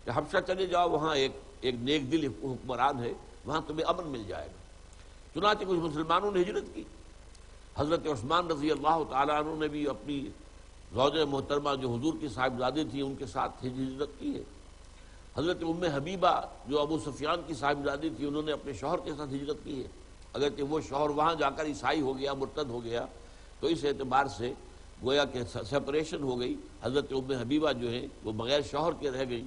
B: کہ حبشہ چلے جاؤ، وہاں ایک نیک دل حکمران ہے، وہاں تمہیں امن مل جائے گا۔ چنانچہ کچھ مسلمانوں نے ہجرت کی۔ حضرت عثمان رضی اللہ تعالیٰ عنہ نے بھی اپنی زوجہ محترمہ جو حضور کی صاحبزادی تھی ان کے ساتھ ہجرت کی ہے۔ حضرت ام حبیبہ جو ابو سفیان کی صاحبزادی تھی، انہوں نے اپنے شوہر کے ساتھ ہجرت کی ہے، اگرچہ وہ شوہر وہاں جا کر عیسائی ہو گیا، مرتد ہو گیا، تو اس اعتبار سے گویا کہ سپریشن ہو گئی۔ حضرت ام حبیبہ جو ہے وہ بغیر شوہر کے رہ گئی۔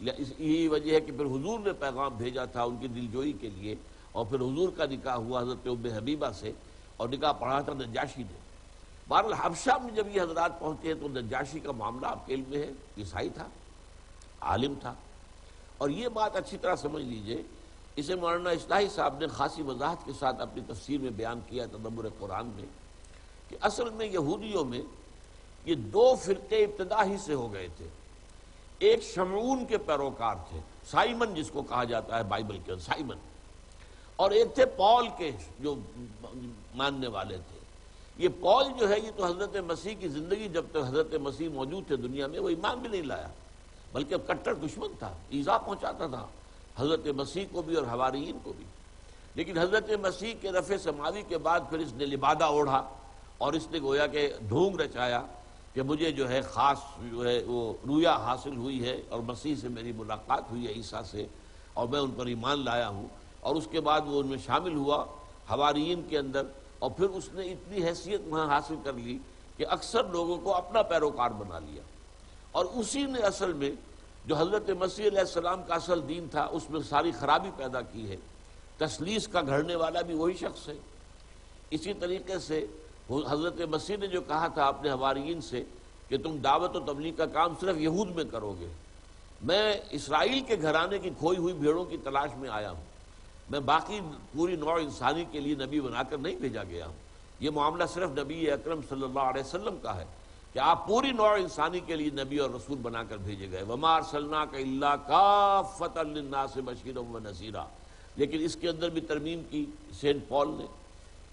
B: یہی وجہ ہے کہ پھر حضور نے پیغام بھیجا تھا ان کی دلجوئی کے لیے، اور پھر حضور کا نکاح ہوا حضرت ام حبیبہ سے، اور نکاح پڑھا تھا نجاشی نے۔ بہرحال حبشہ میں جب یہ حضرات پہنچے ہیں تو نجاشی کا معاملہ آپ کے علم میں ہے، عیسائی تھا، عالم تھا، اور یہ بات اچھی طرح سمجھ لیجئے، اسے مولانا اصلاحی صاحب نے خاصی وضاحت کے ساتھ اپنی تفسیر میں بیان کیا تدبر قرآن میں، کہ اصل میں یہودیوں میں یہ دو فرقے ابتدا ہی سے ہو گئے تھے۔ ایک شمعون کے پیروکار تھے، سائمن جس کو کہا جاتا ہے بائبل کے اندر، سائمن، اور ایک تھے پال کے جو ماننے والے تھے۔ یہ پال جو ہے یہ تو حضرت مسیح کی زندگی جب تک حضرت مسیح موجود تھے دنیا میں وہ ایمان بھی نہیں لایا، بلکہ کٹر دشمن تھا، ایذا پہنچاتا تھا حضرت مسیح کو بھی اور حواریین کو بھی۔ لیکن حضرت مسیح کے رفع سماوی کے بعد پھر اس نے لبادہ اوڑھا، اور اس نے گویا کہ ڈھونگ رچایا کہ مجھے جو ہے خاص جو ہے وہ رویا حاصل ہوئی ہے، اور مسیح سے میری ملاقات ہوئی ہے، عیسیٰ سے، اور میں ان پر ایمان لایا ہوں، اور اس کے بعد وہ ان میں شامل ہوا حواریین کے اندر، اور پھر اس نے اتنی حیثیت وہاں حاصل کر لی کہ اکثر لوگوں کو اپنا پیروکار بنا لیا، اور اسی نے اصل میں جو حضرت مسیح علیہ السلام کا اصل دین تھا اس میں ساری خرابی پیدا کی ہے۔ تثلیث کا گھڑنے والا بھی وہی شخص ہے۔ اسی طریقے سے حضرت مسیح نے جو کہا تھا اپنے حواریین سے کہ تم دعوت و تبلیغ کا کام صرف یہود میں کرو گے، میں اسرائیل کے گھرانے کی کھوئی ہوئی بھیڑوں کی تلاش میں آیا ہوں، میں باقی پوری نوع انسانی کے لیے نبی بنا کر نہیں بھیجا گیا ہوں۔ یہ معاملہ صرف نبی اکرم صلی اللہ علیہ وسلم کا ہے کہ آپ پوری نوع انسانی کے لیے نبی اور رسول بنا کر بھیجے گئے، وَمَا أَرْسَلْنَاكَ إِلَّا كَافَّةً لِلنَّاسِ بَشِيرًا وَنَذِيرًا۔ لیکن اس کے اندر بھی ترمیم کی سینٹ پال نے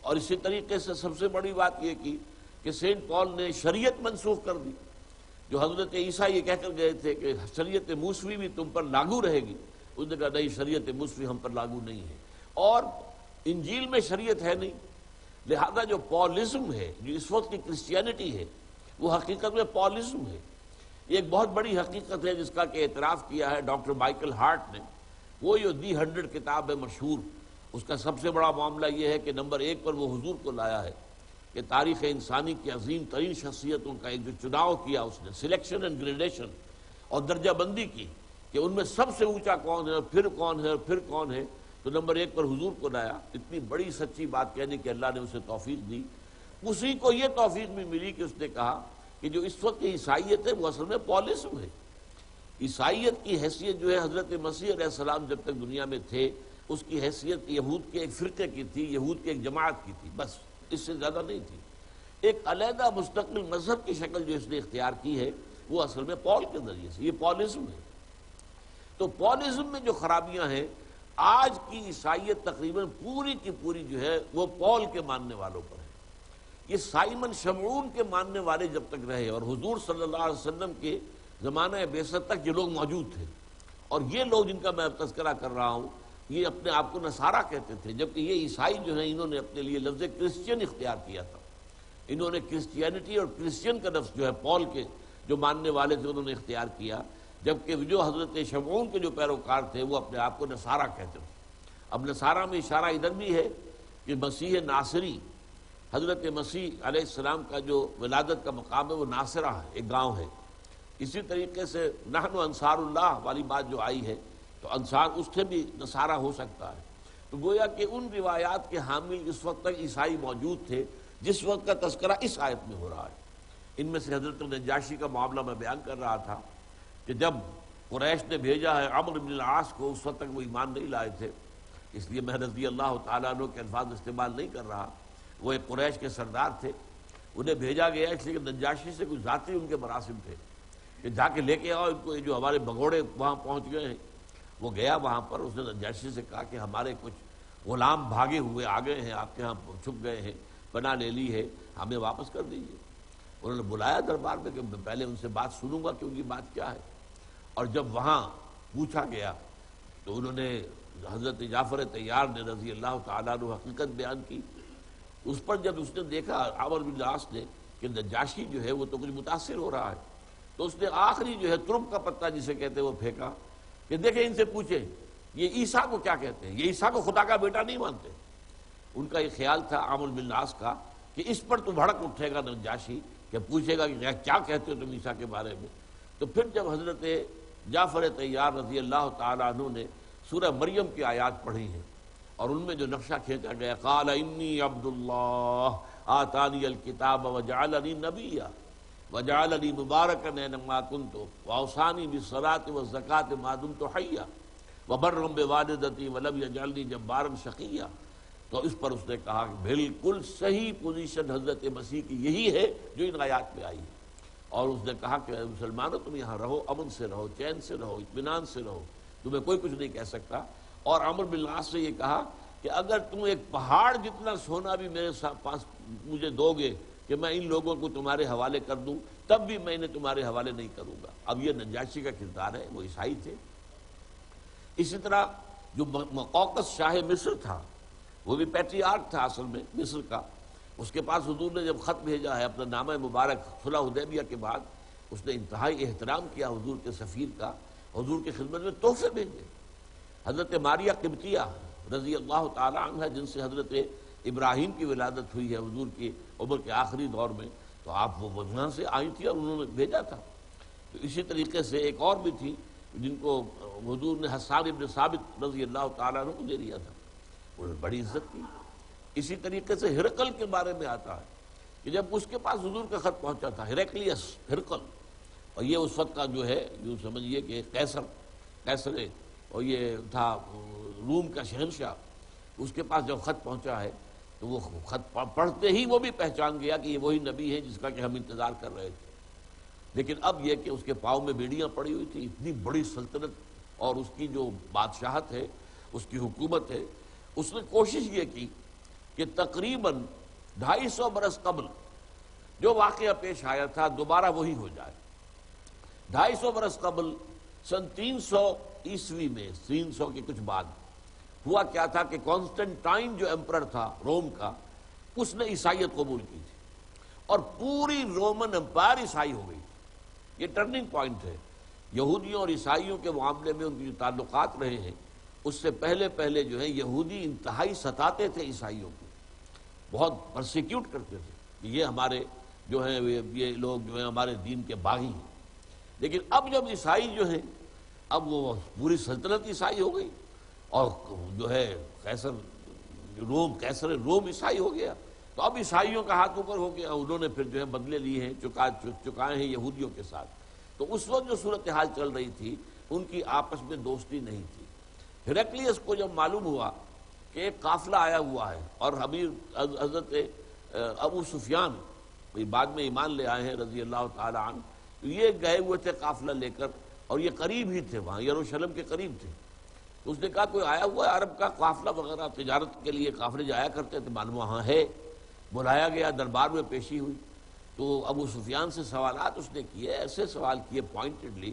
B: اور اسی طریقے سے سب سے بڑی بات یہ کی کہ سینٹ پال نے شریعت منسوخ کر دی. جو حضرت عیسیٰ یہ کہہ کر گئے تھے کہ شریعت موسوی بھی تم پر لاگو رہے گی، اس نے کہا نہیں، شریعت موسوی ہم پر لاگو نہیں ہے، اور انجیل میں شریعت ہے نہیں. لہذا جو پالزم ہے، جو اس وقت کی کرسچینٹی ہے، وہ حقیقت میں پالزم ہے. یہ ایک بہت بڑی حقیقت ہے جس کا کہ اعتراف کیا ہے ڈاکٹر مائیکل ہارٹ نے. وہ جو دی 100 کتاب ہے مشہور، اس کا سب سے بڑا معاملہ یہ ہے کہ نمبر 1 پر وہ حضور کو لایا ہے کہ تاریخ انسانی کی عظیم ترین شخصیتوں کا ایک جو چناؤ کیا اس نے، سلیکشن اینڈ گریڈیشن، اور درجہ بندی کی کہ ان میں سب سے اونچا کون ہے اور پھر کون ہے اور پھر کون ہے، تو نمبر 1 پر حضور کو لایا. اتنی بڑی سچی بات کہنے کی اللہ نے اسے توفیق دی. اسی کو یہ توفیق بھی ملی کہ اس نے کہا کہ جو اس وقت کی عیسائیت ہے وہ اصل میں پالزم ہے. عیسائیت کی حیثیت جو ہے حضرت مسیح علیہ السلام جب تک دنیا میں تھے، اس کی حیثیت یہود کے ایک فرقے کی تھی، یہود کی ایک جماعت کی تھی، بس اس سے زیادہ نہیں تھی. ایک علیحدہ مستقل مذہب کی شکل جو اس نے اختیار کی ہے وہ اصل میں پال کے ذریعے سے، یہ پالزم ہے. تو پالزم میں جو خرابیاں ہیں، آج کی عیسائیت تقریباً پوری کی پوری جو ہے وہ پال کے ماننے والوں پر ہے. یہ سائمن شمعون کے ماننے والے جب تک رہے، اور حضور صلی اللہ علیہ وسلم کے زمانہ بعثت تک یہ لوگ موجود تھے، اور یہ لوگ جن کا میں تذکرہ کر رہا ہوں یہ اپنے آپ کو نصارہ کہتے تھے، جبکہ یہ عیسائی جو ہیں انہوں نے اپنے لیے لفظ کرسچین اختیار کیا تھا. انہوں نے کرسچینٹی اور کرسچین کا لفظ جو ہے پال کے جو ماننے والے تھے انہوں نے اختیار کیا، جبکہ جو حضرت شمعون کے جو پیروکار تھے وہ اپنے آپ کو نصارہ کہتے تھے. اب نصارہ میں اشارہ ادھر بھی ہے کہ مسیح ناصری، حضرت مسیح علیہ السلام کا جو ولادت کا مقام ہے وہ ناصرہ ہے، ایک گاؤں ہے. اسی طریقے سے نحن انصار اللہ والی بات جو آئی ہے تو انصار اس سے بھی نصارہ ہو سکتا ہے. تو گویا کہ ان روایات کے حامل اس وقت تک عیسائی موجود تھے جس وقت کا تذکرہ اس آیت میں ہو رہا ہے. ان میں سے حضرت نجاشی کا معاملہ میں بیان کر رہا تھا کہ جب قریش نے بھیجا ہے عمرو بن العاص کو، اس وقت تک وہ ایمان نہیں لائے تھے، اس لیے میں رضی اللہ تعالیٰ عنہ کے الفاظ استعمال نہیں کر رہا، وہ ایک قریش کے سردار تھے. انہیں بھیجا گیا اس لیے کہ نجاشی سے کچھ ذاتی ان کے مراسم تھے کہ جا کے لے کے آؤ ان کو، جو ہمارے بگوڑے وہاں پہنچ گئے ہیں. وہ گیا وہاں پر، اس نے نجاشی سے کہا کہ ہمارے کچھ غلام بھاگے ہوئے آ گئے ہیں، آپ کے ہاں چھپ گئے ہیں، پناہ لے لی ہے، ہمیں واپس کر دیجیے. انہوں نے بلایا دربار میں کہ پہلے ان سے بات سنوں گا کہ ان کی بات کیا ہے. اور جب وہاں پوچھا گیا تو انہوں نے حضرت جعفر طیار نے رضی اللہ تعالیٰ عنہ حقیقت بیان کی. اس پر جب اس نے دیکھا عمرو بن العاص نے کہ نجاشی جو ہے وہ تو کچھ متاثر ہو رہا ہے، تو اس نے آخری جو ہے ترب کا پتہ جسے کہتے ہیں وہ پھینکا کہ دیکھیں ان سے پوچھیں یہ عیسیٰ کو کیا کہتے ہیں، یہ عیسیٰ کو خدا کا بیٹا نہیں مانتے. ان کا یہ خیال تھا عمرو بن العاص کا کہ اس پر تو بھڑک اٹھے گا نجاشی کہ پوچھے گا کہ کیا کہتے ہو تم عیسیٰ کے بارے میں. تو پھر جب حضرت جعفر طیار رضی اللہ تعالیٰ عنہ نے سورہ مریم کی آیات پڑھی ہیں اور ان میں جو نقشہ کھینچا گیا قال انی عبد اللہ آتانی الکتاب وجعلنی نبیا وجعلنی مبارکا اینما کنت واوصانی بالصلاۃ والزکاۃ ما دمت حیا وبرا بوالدتی ولم یجعلنی جبارا شقیا. تو اس پر اس نے کہا کہ بالکل صحیح پوزیشن حضرت مسیح کی یہی ہے جو ان آیات میں آئی ہے. اور اس نے کہا کہ مسلمانوں تم یہاں رہو، امن سے رہو، چین سے رہو، اطمینان سے رہو، تمہیں کوئی کچھ نہیں کہہ سکتا. اور عمرو بن العاص سے یہ کہا کہ اگر تم ایک پہاڑ جتنا سونا بھی میرے پاس مجھے دو گے کہ میں ان لوگوں کو تمہارے حوالے کر دوں تب بھی میں انہیں تمہارے حوالے نہیں کروں گا. اب یہ نجاشی کا کردار ہے، وہ عیسائی تھے. اسی طرح جو مقوقس شاہ مصر تھا وہ بھی پیٹریارک تھا اصل میں مصر کا. اس کے پاس حضور نے جب خط بھیجا ہے اپنا نامہ مبارک صلح حدیبیہ کے بعد، اس نے انتہائی احترام کیا حضور کے سفیر کا، حضور کی خدمت میں تحفے بھیجے. حضرت ماریہ قبطیہ رضی اللہ تعالیٰ عنہ جن سے حضرت ابراہیم کی ولادت ہوئی ہے حضور کی عمر کے آخری دور میں، تو آپ وہ وہاں سے آئی تھی اور انہوں نے بھیجا تھا. تو اسی طریقے سے ایک اور بھی تھی جن کو حضور نے حسان ابن ثابت رضی اللہ تعالیٰ عنہ کو دے دیا تھا، انہوں نے بڑی عزت کی. اسی طریقے سے ہرقل کے بارے میں آتا ہے کہ جب اس کے پاس حضور کا خط پہنچا تھا، ہرقلیس ہرقل، اور یہ اس وقت کا جو ہے یوں سمجھیے کہ قیصر اور یہ تھا روم کا شہنشاہ، اس کے پاس جب خط پہنچا ہے تو وہ خط پڑھتے ہی وہ بھی پہچان گیا کہ یہ وہی نبی ہے جس کا کہ ہم انتظار کر رہے تھے. لیکن اب یہ کہ اس کے پاؤں میں بیڑیاں پڑی ہوئی تھی، اتنی بڑی سلطنت اور اس کی جو بادشاہت ہے، اس کی حکومت ہے، اس نے کوشش یہ کی کہ تقریباً 250 برس قبل جو واقعہ پیش آیا تھا دوبارہ وہی ہو جائے۔ 250 برس قبل سن 300 عیسوی میں، 300 کے کچھ بعد ہوا کیا تھا کہ کانسٹنٹائن جو ایمپرر تھا روم کا، اس نے عیسائیت قبول کی تھی اور پوری رومن امپائر عیسائی ہو گئی تھی۔ یہ ٹرننگ پوائنٹ ہے یہودیوں اور عیسائیوں کے معاملے میں۔ ان کی جو تعلقات رہے ہیں اس سے پہلے جو ہے یہودی انتہائی ستاتے تھے عیسائیوں کو، بہت پرسیکیوٹ کرتے تھے کہ یہ ہمارے جو ہیں یہ لوگ جو ہیں ہمارے دین کے باغی ہیں۔ لیکن اب جب عیسائی جو ہیں اب وہ پوری سلطنت عیسائی ہو گئی اور جو ہے قیصر روم عیسائی ہو گیا، تو اب عیسائیوں کا ہاتھ اوپر ہو گیا، انہوں نے پھر جو ہے بدلے لیے ہیں، چکائے ہیں یہودیوں کے ساتھ۔ تو اس وقت جو صورتحال چل رہی تھی ان کی آپس میں دوستی نہیں تھی۔ ہیراکلیس کو جب معلوم ہوا کہ ایک قافلہ آیا ہوا ہے اور حضرت ابو سفیان بعد میں ایمان لے آئے ہیں رضی اللہ تعالی عنہ، یہ گئے ہوئے تھے قافلہ لے کر اور یہ قریب ہی تھے، وہاں یروشلم کے قریب تھے۔ تو اس نے کہا کوئی آیا ہوا ہے عرب کا قافلہ وغیرہ، تجارت کے لیے قافلے جایا کرتے تھے، معلوم وہاں ہے۔ بلایا گیا، دربار میں پیشی ہوئی، تو ابو سفیان سے سوالات اس نے کیے، ایسے سوال کیے پوائنٹڈلی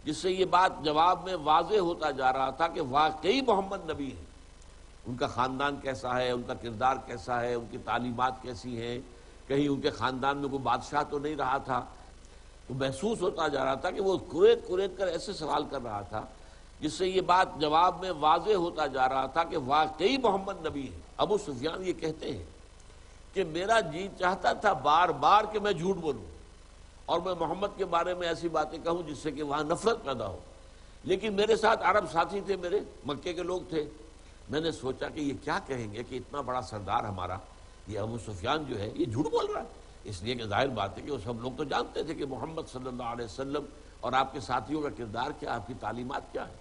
B: جس سے یہ بات جواب میں واضح ہوتا جا رہا تھا کہ واقعی محمد نبی ہے۔ ان کا خاندان کیسا ہے، ان کا کردار کیسا ہے، ان کی تعلیمات کیسی ہیں، کہیں ان کے خاندان میں کوئی بادشاہ تو نہیں رہا تھا۔ تو محسوس ہوتا جا رہا تھا کہ وہ کریت کر ایسے سوال کر رہا تھا جس سے یہ بات جواب میں واضح ہوتا جا رہا تھا کہ واقعی محمد نبی ہے۔ ابو سفیان یہ کہتے ہیں کہ میرا جی چاہتا تھا بار بار کہ میں جھوٹ بولوں اور میں محمد کے بارے میں ایسی باتیں کہوں جس سے کہ وہاں نفرت پیدا ہو، لیکن میرے ساتھ عرب ساتھی تھے، میرے مکے کے لوگ تھے۔ میں نے سوچا کہ یہ کیا کہیں گے کہ اتنا بڑا سردار ہمارا یہ ابو سفیان جو ہے یہ جھوٹ بول رہا ہے، اس لیے کہ ظاہر بات ہے کہ وہ سب لوگ تو جانتے تھے کہ محمد صلی اللہ علیہ وسلم اور آپ کے ساتھیوں کا کردار کیا، آپ کی تعلیمات کیا ہے،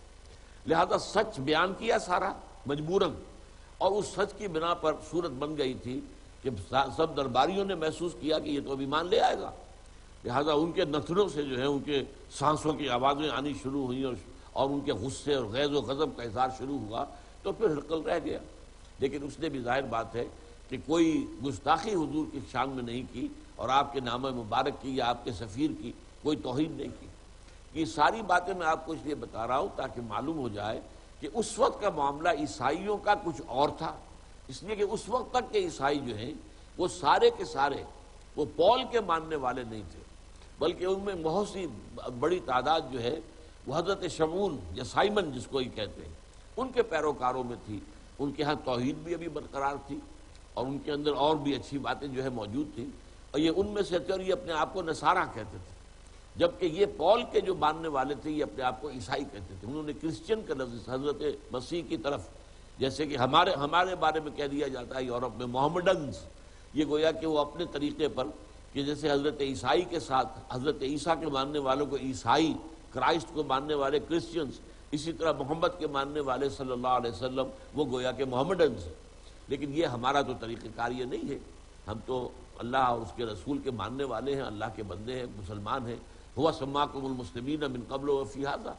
B: لہذا سچ بیان کیا سارا مجبوراً، اور اس سچ کی بنا پر صورت بن گئی تھی کہ سب درباریوں نے محسوس کیا کہ یہ تو ابھی مان لے آئے گا، لہذا ان کے نتھنوں سے جو ہے ان کے سانسوں کی آوازیں آنی شروع ہوئیں اور ان کے غصے اور غیظ و غضب کا اظہار شروع ہوا، تو پھر ہرقل رہ گیا۔ لیکن اس نے بھی ظاہر بات ہے کہ کوئی گستاخی حضور کی شان میں نہیں کی اور آپ کے نام مبارک کی یا آپ کے سفیر کی کوئی توہین نہیں کی۔ یہ ساری باتیں میں آپ کو اس لیے بتا رہا ہوں تاکہ معلوم ہو جائے کہ اس وقت کا معاملہ عیسائیوں کا کچھ اور تھا، اس لیے کہ اس وقت تک کے عیسائی جو ہیں وہ سارے کے سارے وہ پول کے ماننے والے نہیں تھے، بلکہ ان میں بہت سی بڑی تعداد جو ہے وہ حضرت شمعون یا سائمن جس کو یہ کہتے ہیں ان کے پیروکاروں میں تھی۔ ان کے ہاں توحید بھی ابھی برقرار تھی اور ان کے اندر اور بھی اچھی باتیں جو ہے موجود تھیں، اور یہ ان میں سے تھے اور یہ اپنے آپ کو نصارہ کہتے تھے، جبکہ یہ پول کے جو ماننے والے تھے یہ اپنے آپ کو عیسائی کہتے تھے۔ انہوں نے کرسچن کا لفظ حضرت مسیح کی طرف، جیسے کہ ہمارے بارے میں کہہ دیا جاتا ہے یورپ میں محمڈنز، یہ گویا کہ وہ اپنے طریقے پر کہ جیسے حضرت عیسائی کے ساتھ حضرت عیسیٰ کے ماننے والوں کو عیسائی، کرائسٹ کو ماننے والے کرسچنز، اسی طرح محمد کے ماننے والے صلی اللہ علیہ وسلم وہ گویا کہ محمڈنز ہیں۔ لیکن یہ ہمارا تو طریقہ کار یہ نہیں ہے، ہم تو اللہ اور اس کے رسول کے ماننے والے ہیں، اللہ کے بندے ہیں، مسلمان ہیں۔ ہوا سماکم المسلمین من قبل وفی ھذا۔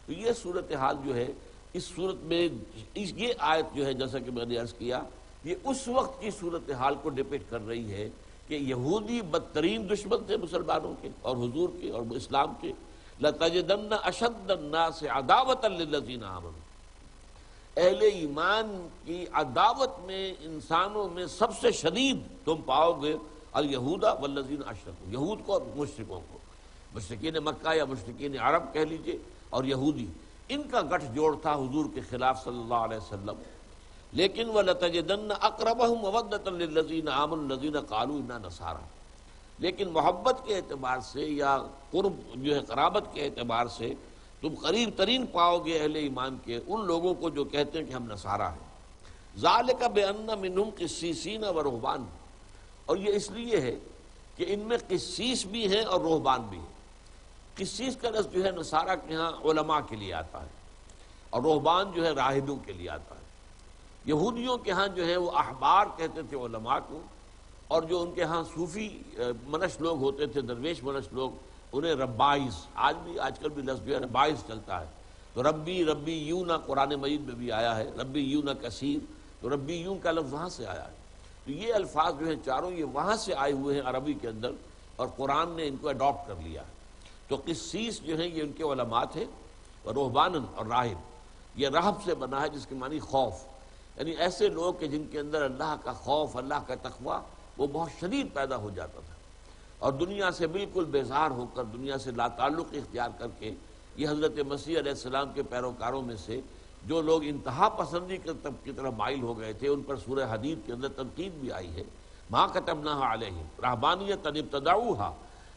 B: تو یہ صورتحال جو ہے اس صورت میں یہ آیت جو ہے جیسا کہ میں نے عرض کیا یہ اس وقت کی صورتحال کو ڈپکٹ کر رہی ہے کہ یہودی بدترین دشمن تھے مسلمانوں کے اور حضور کے اور اسلام کے۔ لَتَجِدَنَّ أَشَدَّ النَّاسِ عَدَاوَةً لِلَّذِينَ آمَنُوا، اہل ایمان کی عداوت میں انسانوں میں سب سے شدید تم پاؤ گے الیہود والذین اشرکوا، یہود کو اور مشرکوں کو، مشرکین مکہ یا مشرکین عرب کہہ لیجئے اور یہودی، ان کا گٹھ جوڑ تھا حضور کے خلاف صلی اللہ علیہ وسلم۔ لیکن وَلَتَجِدَنَّ أَقْرَبَهُمْ مَوَدَّةً لِلَّذِينَ آمَنُوا الَّذِينَ قَالُوا إِنَّا نَصَارَىٰ، لیکن محبت کے اعتبار سے یا قرب جو ہے قرابت کے اعتبار سے تم قریب ترین پاؤ گے اہل ایمان کے ان لوگوں کو جو کہتے ہیں کہ ہم نصارہ ہیں۔ ذَلِكَ بِأَنَّ مِنْهُمْ قِسِّيسِينَ وَرُهْبَانَ، اور یہ اس لیے ہے کہ ان میں قسیس بھی ہیں اور رہبان بھی ہیں۔ قسیس کا لفظ جو ہے نصارہ کے ہاں علماء کے لیے آتا ہے اور رہبان جو ہے راہبوں کے لیے آتا ہے۔ یہودیوں کے ہاں جو ہے وہ احبار کہتے تھے علماء کو، اور جو ان کے ہاں صوفی منش لوگ ہوتے تھے، درویش منش لوگ، انہیں ربائز، آج کل بھی لفظ جو ہے ربائز چلتا ہے۔ تو ربی یوں نہ قرآن مجید میں بھی آیا ہے، ربی یوں نہ کثیر، تو ربی یوں کا لفظ وہاں سے آیا ہے۔ تو یہ الفاظ جو ہیں چاروں یہ وہاں سے آئے ہوئے ہیں عربی کے اندر، اور قرآن نے ان کو اڈاپٹ کر لیا ہے۔ تو قسیس جو ہیں یہ ان کے علماء تھے، اور رہبانن اور راہب یہ رہب سے بنا ہے جس کے معنی خوف، یعنی ایسے لوگ کہ جن کے اندر اللہ کا خوف، اللہ کا تقوی وہ بہت شدید پیدا ہو جاتا تھا، اور دنیا سے بالکل بیزار ہو کر، دنیا سے لا تعلق اختیار کر کے یہ حضرت مسیح علیہ السلام کے پیروکاروں میں سے جو لوگ انتہا پسندی کی طرف مائل ہو گئے تھے، ان پر سورہ حدید کے اندر تنقید بھی آئی ہے، ما کتبناها علیہم رہبانیت ابتدعوها،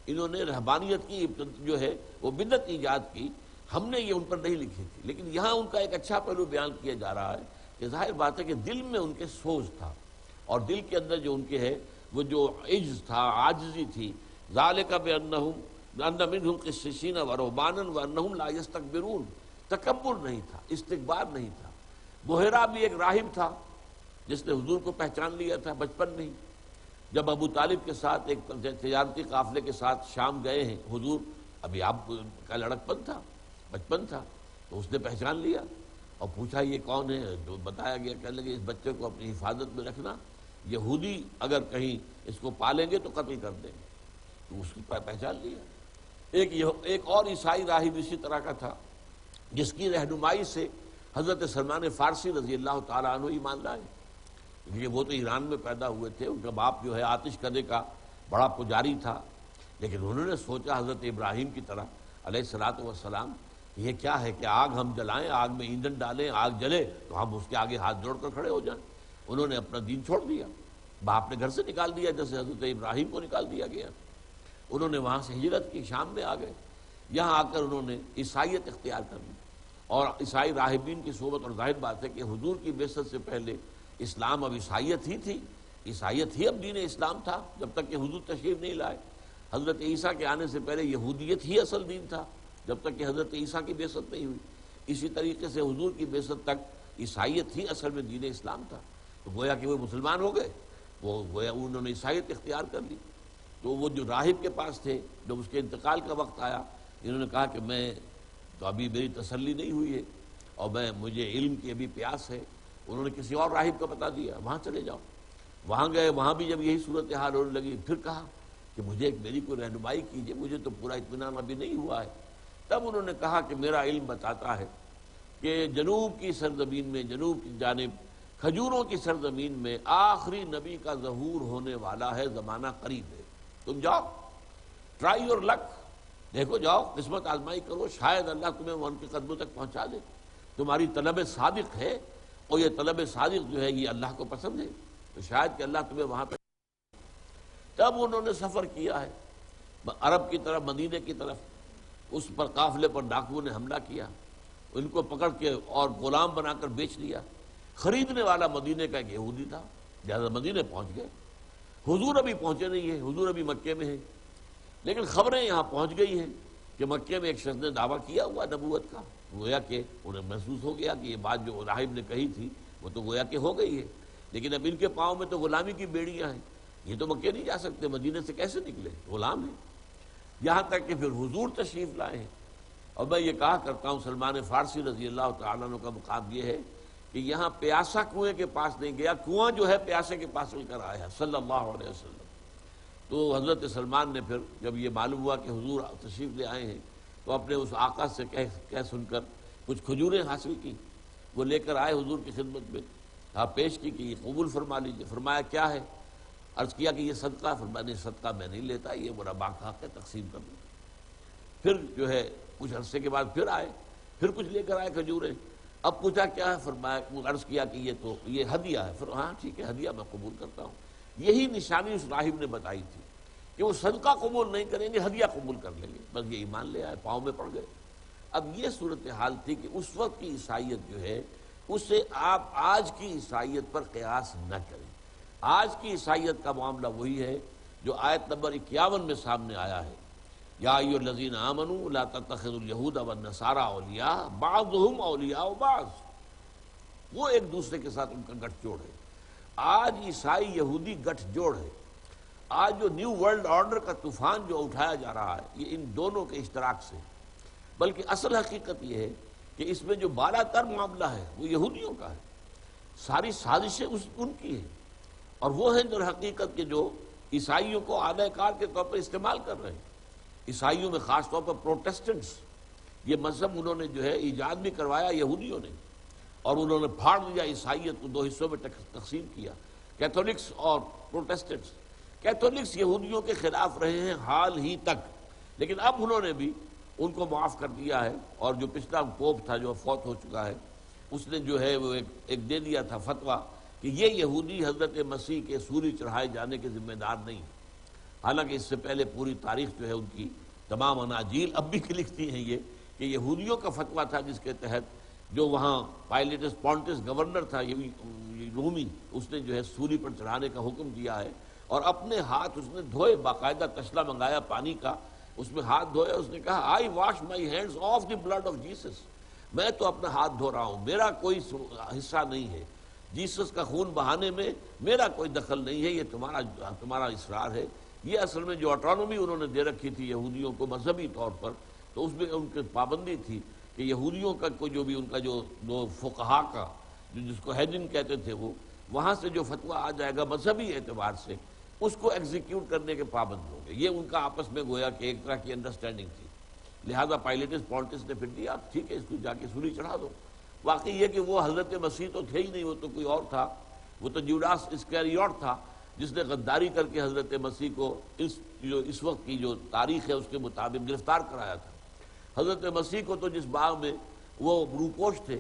B: انہوں نے رہبانیت کی جو ہے وہ بدعت ایجاد کی، ہم نے یہ ان پر نہیں لکھی تھی۔ لیکن یہاں ان کا ایک اچھا پہلو بیان کیا جا رہا ہے کہ ظاہر بات ہے کہ دل میں ان کے سوز تھا، اور دل کے اندر جو ان کے ہے وہ جو عجز تھا، عاجزی تھی، ذالک بانہم ان منہم قسیسین ورہبانا وانہم لا یستکبرون، تکبر نہیں تھا، استکبار نہیں تھا۔ بحیرہ بھی ایک راہب تھا جس نے حضور کو پہچان لیا تھا بچپن میں ہی، جب ابو طالب کے ساتھ ایک تجارتی قافلے کے ساتھ شام گئے ہیں حضور، ابھی آپ کا لڑکپن تھا، بچپن تھا، تو اس نے پہچان لیا اور پوچھا یہ کون ہے، جو بتایا گیا، کہنے لگے اس بچے کو اپنی حفاظت میں رکھنا، یہودی اگر کہیں اس کو پالیں گے تو قتل کر دیں گے، تو اس کو پہچان لیا۔ ایک اور عیسائی راہب اسی طرح کا تھا جس کی رہنمائی سے حضرت سلمان فارسی رضی اللہ تعالیٰ عنہ ایمان لائے، کیونکہ وہ تو ایران میں پیدا ہوئے تھے، ان کا باپ جو ہے آتش کدے کا بڑا پجاری تھا، لیکن انہوں نے سوچا حضرت ابراہیم کی طرح علیہ الصلوۃ والسلام، یہ کیا ہے کہ آگ ہم جلائیں، آگ میں ایندھن ڈالیں، آگ جلے تو ہم اس کے آگے ہاتھ جوڑ کر کھڑے ہو جائیں۔ انہوں نے اپنا دین چھوڑ دیا، باپ نے گھر سے نکال دیا جیسے حضرت ابراہیم کو نکال دیا گیا، انہوں نے وہاں سے ہجرت کی، شام میں آ گئے، یہاں آ کر انہوں نے عیسائیت اختیار کر لی، اور عیسائی راہبین کی صحبت، اور ظاہر بات ہے کہ حضور کی بعثت سے پہلے اسلام اب عیسائیت ہی تھی، عیسائیت ہی اب دین اسلام تھا جب تک کہ حضور تشریف نہیں لائے۔ حضرت عیسیٰ کے آنے سے پہلے یہودیت ہی اصل دین تھا جب تک کہ حضرت عیسیٰ کی بعثت نہیں ہوئی، اسی طریقے سے حضور کی بعثت تک عیسائیت ہی اصل میں دین اسلام تھا، تو گویا کہ وہ مسلمان ہو گئے، وہ گویا انہوں نے عیسائیت اختیار کر لی۔ تو وہ جو راہب کے پاس تھے، جب اس کے انتقال کا وقت آیا، انہوں نے کہا کہ میں تو ابھی میری تسلی نہیں ہوئی ہے، اور مجھے علم کی ابھی پیاس ہے۔ انہوں نے کسی اور راہب کو بتا دیا وہاں چلے جاؤ، وہاں گئے، وہاں بھی جب یہی صورتحال ہونے لگی، پھر کہا کہ مجھے میری کوئی رہنمائی کیجیے، مجھے تو پورا اطمینان ابھی نہیں ہوا ہے۔ تب انہوں نے کہا کہ میرا علم بتاتا ہے کہ جنوب کی سرزمین میں، جنوب کی جانب کھجوروں کی سرزمین میں آخری نبی کا ظہور ہونے والا ہے، زمانہ قریب ہے، تم جاؤ، ٹرائی یور لک، دیکھو جاؤ، قسمت آزمائی کرو، شاید اللہ تمہیں وہ ان کے قدموں تک پہنچا دے، تمہاری طلب صادق ہے، اور یہ طلب صادق جو ہے یہ اللہ کو پسند ہے، تو شاید کہ اللہ تمہیں وہاں پہ۔ تب انہوں نے سفر کیا ہے عرب کی طرف، مدینے کی طرف، اس پر قافلے پر ڈاکوؤں نے حملہ کیا، ان کو پکڑ کے اور غلام بنا کر بیچ لیا۔ خریدنے والا مدینے کا ایک یہودی تھا، لہٰذا مدینے پہنچ گئے، حضور ابھی پہنچے نہیں ہیں، حضور ابھی مکے میں ہیں، لیکن خبریں یہاں پہنچ گئی ہیں کہ مکے میں ایک شخص نے دعویٰ کیا ہوا نبوت کا، گویا کہ انہیں محسوس ہو گیا کہ یہ بات جو راہب نے کہی تھی وہ تو گویا کہ ہو گئی ہے، لیکن اب ان کے پاؤں میں تو غلامی کی بیڑیاں ہیں، یہ تو مکے نہیں جا سکتے، مدینے سے کیسے نکلے، غلام ہیں۔ یہاں تک کہ پھر حضور تشریف لائے ہیں، اور میں یہ کہا کرتا ہوں سلمان فارسی رضی اللہ تعالیٰ عنہ کا مقام یہ ہے کہ یہاں پیاسا کنویں کے پاس نہیں گیا، کنواں جو ہے پیاسے کے پاس چل کر آیا صلی اللہ علیہ وسلم۔ تو حضرت سلمان نے پھر جب یہ معلوم ہوا کہ حضور تشریف لے آئے ہیں، تو اپنے اس آقا سے کہہ سن کر کچھ کھجوریں حاصل کی، وہ لے کر آئے حضور کی خدمت میں، آپ پیش کی کہ یہ قبول فرما لیجیے۔ فرمایا کیا ہے؟ عرض کیا کہ یہ صدقہ۔ فرمایا نہیں، صدقہ میں نہیں لیتا، یہ میرا باقی حق ہے، تقسیم کر دوں۔ پھر جو ہے کچھ عرصے کے بعد پھر آئے، پھر کچھ لے کر آئے کھجوریں۔ اب پوچھا کیا ہے؟ فرمایا، عرض کیا کہ یہ ہدیہ ہے۔ پھر ہاں ٹھیک ہے، ہدیہ میں قبول کرتا ہوں۔ یہی نشانی اس راہب نے بتائی تھی کہ وہ صدقہ قبول نہیں کریں گے، ہدیہ قبول کر لیں گے، بس یہ ایمان لے آئے، پاؤں میں پڑ گئے۔ اب یہ صورتحال تھی کہ اس وقت کی عیسائیت جو ہے اسے آپ آج کی عیسائیت پر قیاس نہ کریں۔ آج کی عیسائیت کا معاملہ وہی ہے جو آیت نمبر 51 میں سامنے آیا ہے، یا ایھا الذین آمنوا لا تتخذوا اليہود والنصارى اولیاء بعضهم اولیاء بعض، وہ ایک دوسرے کے ساتھ ان کا گٹھ جوڑ ہے۔ آج عیسائی یہودی گٹھ جوڑ ہے۔ آج جو نیو ورلڈ آرڈر کا طوفان جو اٹھایا جا رہا ہے یہ ان دونوں کے اشتراک سے، بلکہ اصل حقیقت یہ ہے کہ اس میں جو بالا تر معاملہ ہے وہ یہودیوں کا ہے، ساری سازشیں ان کی ہیں، اور وہ ہیں جو حقیقت کے جو عیسائیوں کو اعلی کار کے طور پر استعمال کر رہے ہیں. عیسائیوں میں خاص طور پر پروٹیسٹنٹس، یہ مذہب انہوں نے جو ہے ایجاد بھی کروایا یہودیوں نے، اور انہوں نے پھاڑ دیا، عیسائیت کو دو حصوں میں تقسیم کیا، کیتھولکس اور پروٹیسٹنٹس. کیتھولکس یہودیوں کے خلاف رہے ہیں حال ہی تک، لیکن اب انہوں نے بھی ان کو معاف کر دیا ہے. اور جو پچھلا پوپ تھا جو فوت ہو چکا ہے، اس نے جو ہے وہ ایک دے دیا تھا فتویٰ کہ یہ یہودی حضرت مسیح کے سولی چڑھائے جانے کے ذمہ دار نہیں. حالانکہ اس سے پہلے پوری تاریخ جو ہے ان کی تمام اناجیل اب بھی لکھتی ہیں یہ کہ یہودیوں کا فتویٰ تھا، جس کے تحت جو وہاں پائلیٹس پونٹس گورنر تھا یہ رومی، اس نے جو ہے سولی پر چڑھانے کا حکم دیا ہے، اور اپنے ہاتھ اس نے دھوئے، باقاعدہ تشلا منگایا پانی کا، اس میں ہاتھ دھوئے. اس نے کہا I wash my hands of the blood of Jesus, میں تو اپنا ہاتھ دھو رہا ہوں، میرا کوئی حصہ نہیں ہے، جیسس کا خون بہانے میں میرا کوئی دخل نہیں ہے، یہ تمہارا اصرار ہے. یہ اصل میں جو آٹونومی انہوں نے دے رکھی تھی یہودیوں کو مذہبی طور پر، تو اس میں ان کی پابندی تھی کہ یہودیوں کا کوئی جو بھی ان کا جو دو فقہا کا جس کو ہیڈن کہتے تھے، وہ وہاں سے جو فتویٰ آ جائے گا مذہبی اعتبار سے، اس کو ایگزیکیوٹ کرنے کے پابند ہوں گے. یہ ان کا آپس میں گویا کہ ایک طرح کی انڈرسٹینڈنگ تھی. لہذا پائلیٹس پونٹس نے پھر دیا ٹھیک ہے اس کو جا کے سولی چڑھا دو. واقعی یہ کہ وہ حضرت مسیح تو تھے ہی نہیں، وہ تو کوئی اور تھا، وہ تو جوڈاس اسکریوٹ تھا جس نے غداری کر کے حضرت مسیح کو اس وقت کی جو تاریخ ہے اس کے مطابق گرفتار کرایا تھا. حضرت مسیح کو تو جس باغ میں وہ روپوش تھے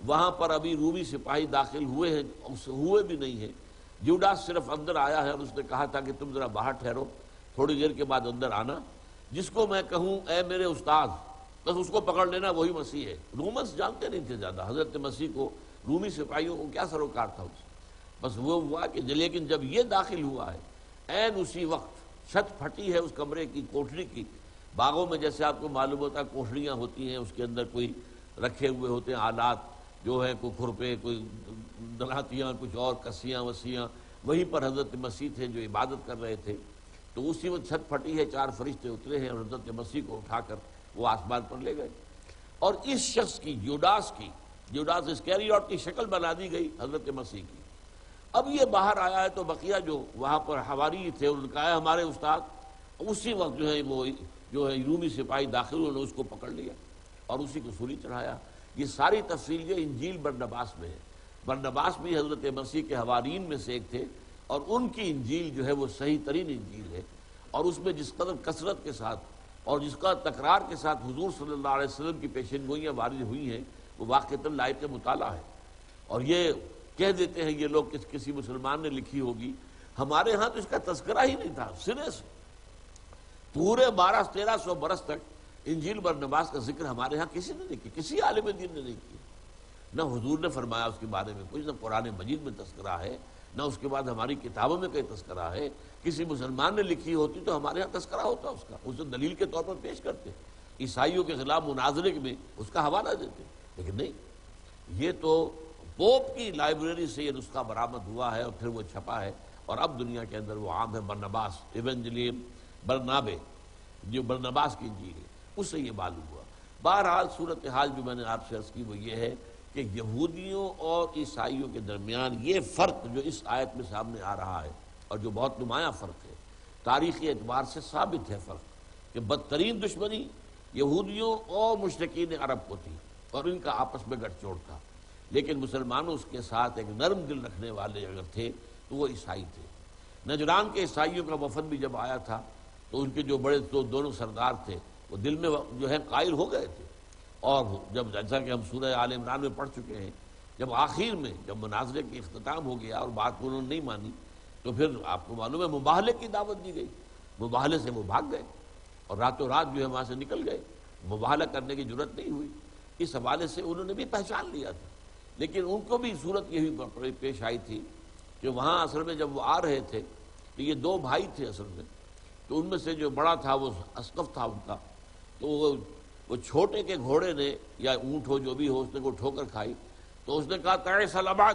B: وہاں پر ابھی رومی سپاہی داخل ہوئے ہیں، ہوئے بھی نہیں ہیں. جوڈاس صرف اندر آیا ہے اور اس نے کہا تھا کہ تم ذرا باہر ٹھہرو، تھوڑی دیر کے بعد اندر آنا، جس کو میں کہوں اے میرے استاد، بس اس کو پکڑ لینا، وہی مسیح ہے. رومنس جانتے نہیں تھے زیادہ حضرت مسیح کو، رومی سپاہیوں کو کیا سروکار تھا اس. بس وہ ہوا کہ لیکن جب یہ داخل ہوا ہے عین اسی وقت چھت پھٹی ہے اس کمرے کی، کوٹھری کی. باغوں میں جیسے آپ کو معلوم ہوتا ہے کوٹھریاں ہوتی ہیں، اس کے اندر کوئی رکھے ہوئے ہوتے ہیں آلات جو ہے، کوئی کھرپے، کوئی دلہاتیاں، کچھ اور کسیاں وسیاں. وہیں پر حضرت مسیح تھے جو عبادت کر رہے تھے. تو اسی وقت چھت پھٹی ہے، 4 فرشتے اترے ہیں اور حضرت مسیح کو اٹھا کر وہ آسمان پر لے گئے. اور اس شخص کی جوڈاس اسکریوٹ کی شکل بنا دی گئی حضرت مسیح کی. اب یہ باہر آیا ہے تو بقیہ جو وہاں پر حواری تھے انہوں نے کہا ہے ہمارے استاد. اسی وقت جو ہے وہ جو ہے رومی سپاہی داخل انہوں نے اس کو پکڑ لیا اور اسی کو سولی چڑھایا. یہ ساری تفصیل جو انجیل برنباس میں ہے. برنباس بھی حضرت مسیح کے حوارین میں سے ایک تھے، اور ان کی انجیل جو ہے وہ صحیح ترین انجیل ہے. اور اس میں جس قدر کثرت کے ساتھ اور جس کا تکرار کے ساتھ حضور صلی اللہ علیہ وسلم کی پیشین گوئیاں وارد ہوئی ہیں، وہ واقعتاً لائق مطالعہ ہے. اور یہ کہہ دیتے ہیں یہ لوگ کہ کسی مسلمان نے لکھی ہوگی، ہمارے ہاں تو اس کا تذکرہ ہی نہیں تھا. سرے سے پورے 1200-1300 برس تک انجیل برنباس کا ذکر ہمارے ہاں کسی نے نہیں کیا، کسی عالم دین نے نہیں کیا. نہ حضور نے فرمایا اس کے بارے میں کچھ، نہ قرآن مجید میں تذکرہ ہے، نہ اس کے بعد ہماری کتابوں میں کوئی تذکرہ ہے. کسی مسلمان نے لکھی ہوتی تو ہمارے ہاں تذکرہ ہوتا اس کا، اسے دلیل کے طور پر پیش کرتے، عیسائیوں کے خلاف مناظرے میں اس کا حوالہ دیتے. لیکن نہیں، یہ تو پوپ کی لائبریری سے یہ نسخہ برآمد ہوا ہے اور پھر وہ چھپا ہے، اور اب دنیا کے اندر وہ عام ہے. برنباس ایونجیلیم برنابے جو برنباس کی انجیل ہے، اس سے یہ معلوم ہوا. بہرحال صورتحال جو میں نے آپ سے عرض کی وہ یہ ہے کہ یہودیوں اور عیسائیوں کے درمیان یہ فرق جو اس آیت میں سامنے آ رہا ہے، اور جو بہت نمایاں فرق ہے، تاریخی اعتبار سے ثابت ہے فرق، کہ بدترین دشمنی یہودیوں اور مشرکین عرب کو تھی اور ان کا آپس میں گٹھ جوڑ تھا. لیکن مسلمانوں اس کے ساتھ ایک نرم دل رکھنے والے اگر تھے تو وہ عیسائی تھے. نجران کے عیسائیوں کا وفد بھی جب آیا تھا تو ان کے جو بڑے دونوں سردار تھے وہ دل میں جو ہے قائل ہو گئے تھے. اور جب جیسا کہ ہم سورہ آل عمران میں پڑھ چکے ہیں، جب آخر میں جب مناظرے کی اختتام ہو گیا اور بات کو انہوں نے نہیں مانی تو پھر آپ کو معلوم ہے مباہلے کی دعوت دی گئی. مباہلے سے وہ بھاگ گئے اور راتوں رات جو ہے وہاں سے نکل گئے. مباہلہ کرنے کی جرت نہیں ہوئی. اس حوالے سے انہوں نے بھی پہچان لیا تھا، لیکن ان کو بھی صورت یہی پیش آئی تھی کہ وہاں اصل میں جب وہ آ رہے تھے تو یہ 2 بھائی تھے اصل میں. تو ان میں سے جو بڑا تھا وہ اسقف تھا ان کا، تو وہ چھوٹے کے گھوڑے نے یا اونٹ ہو جو بھی ہو اس نے کو ٹھوکر کھائی. تو اس نے کہا تعیس الابعد،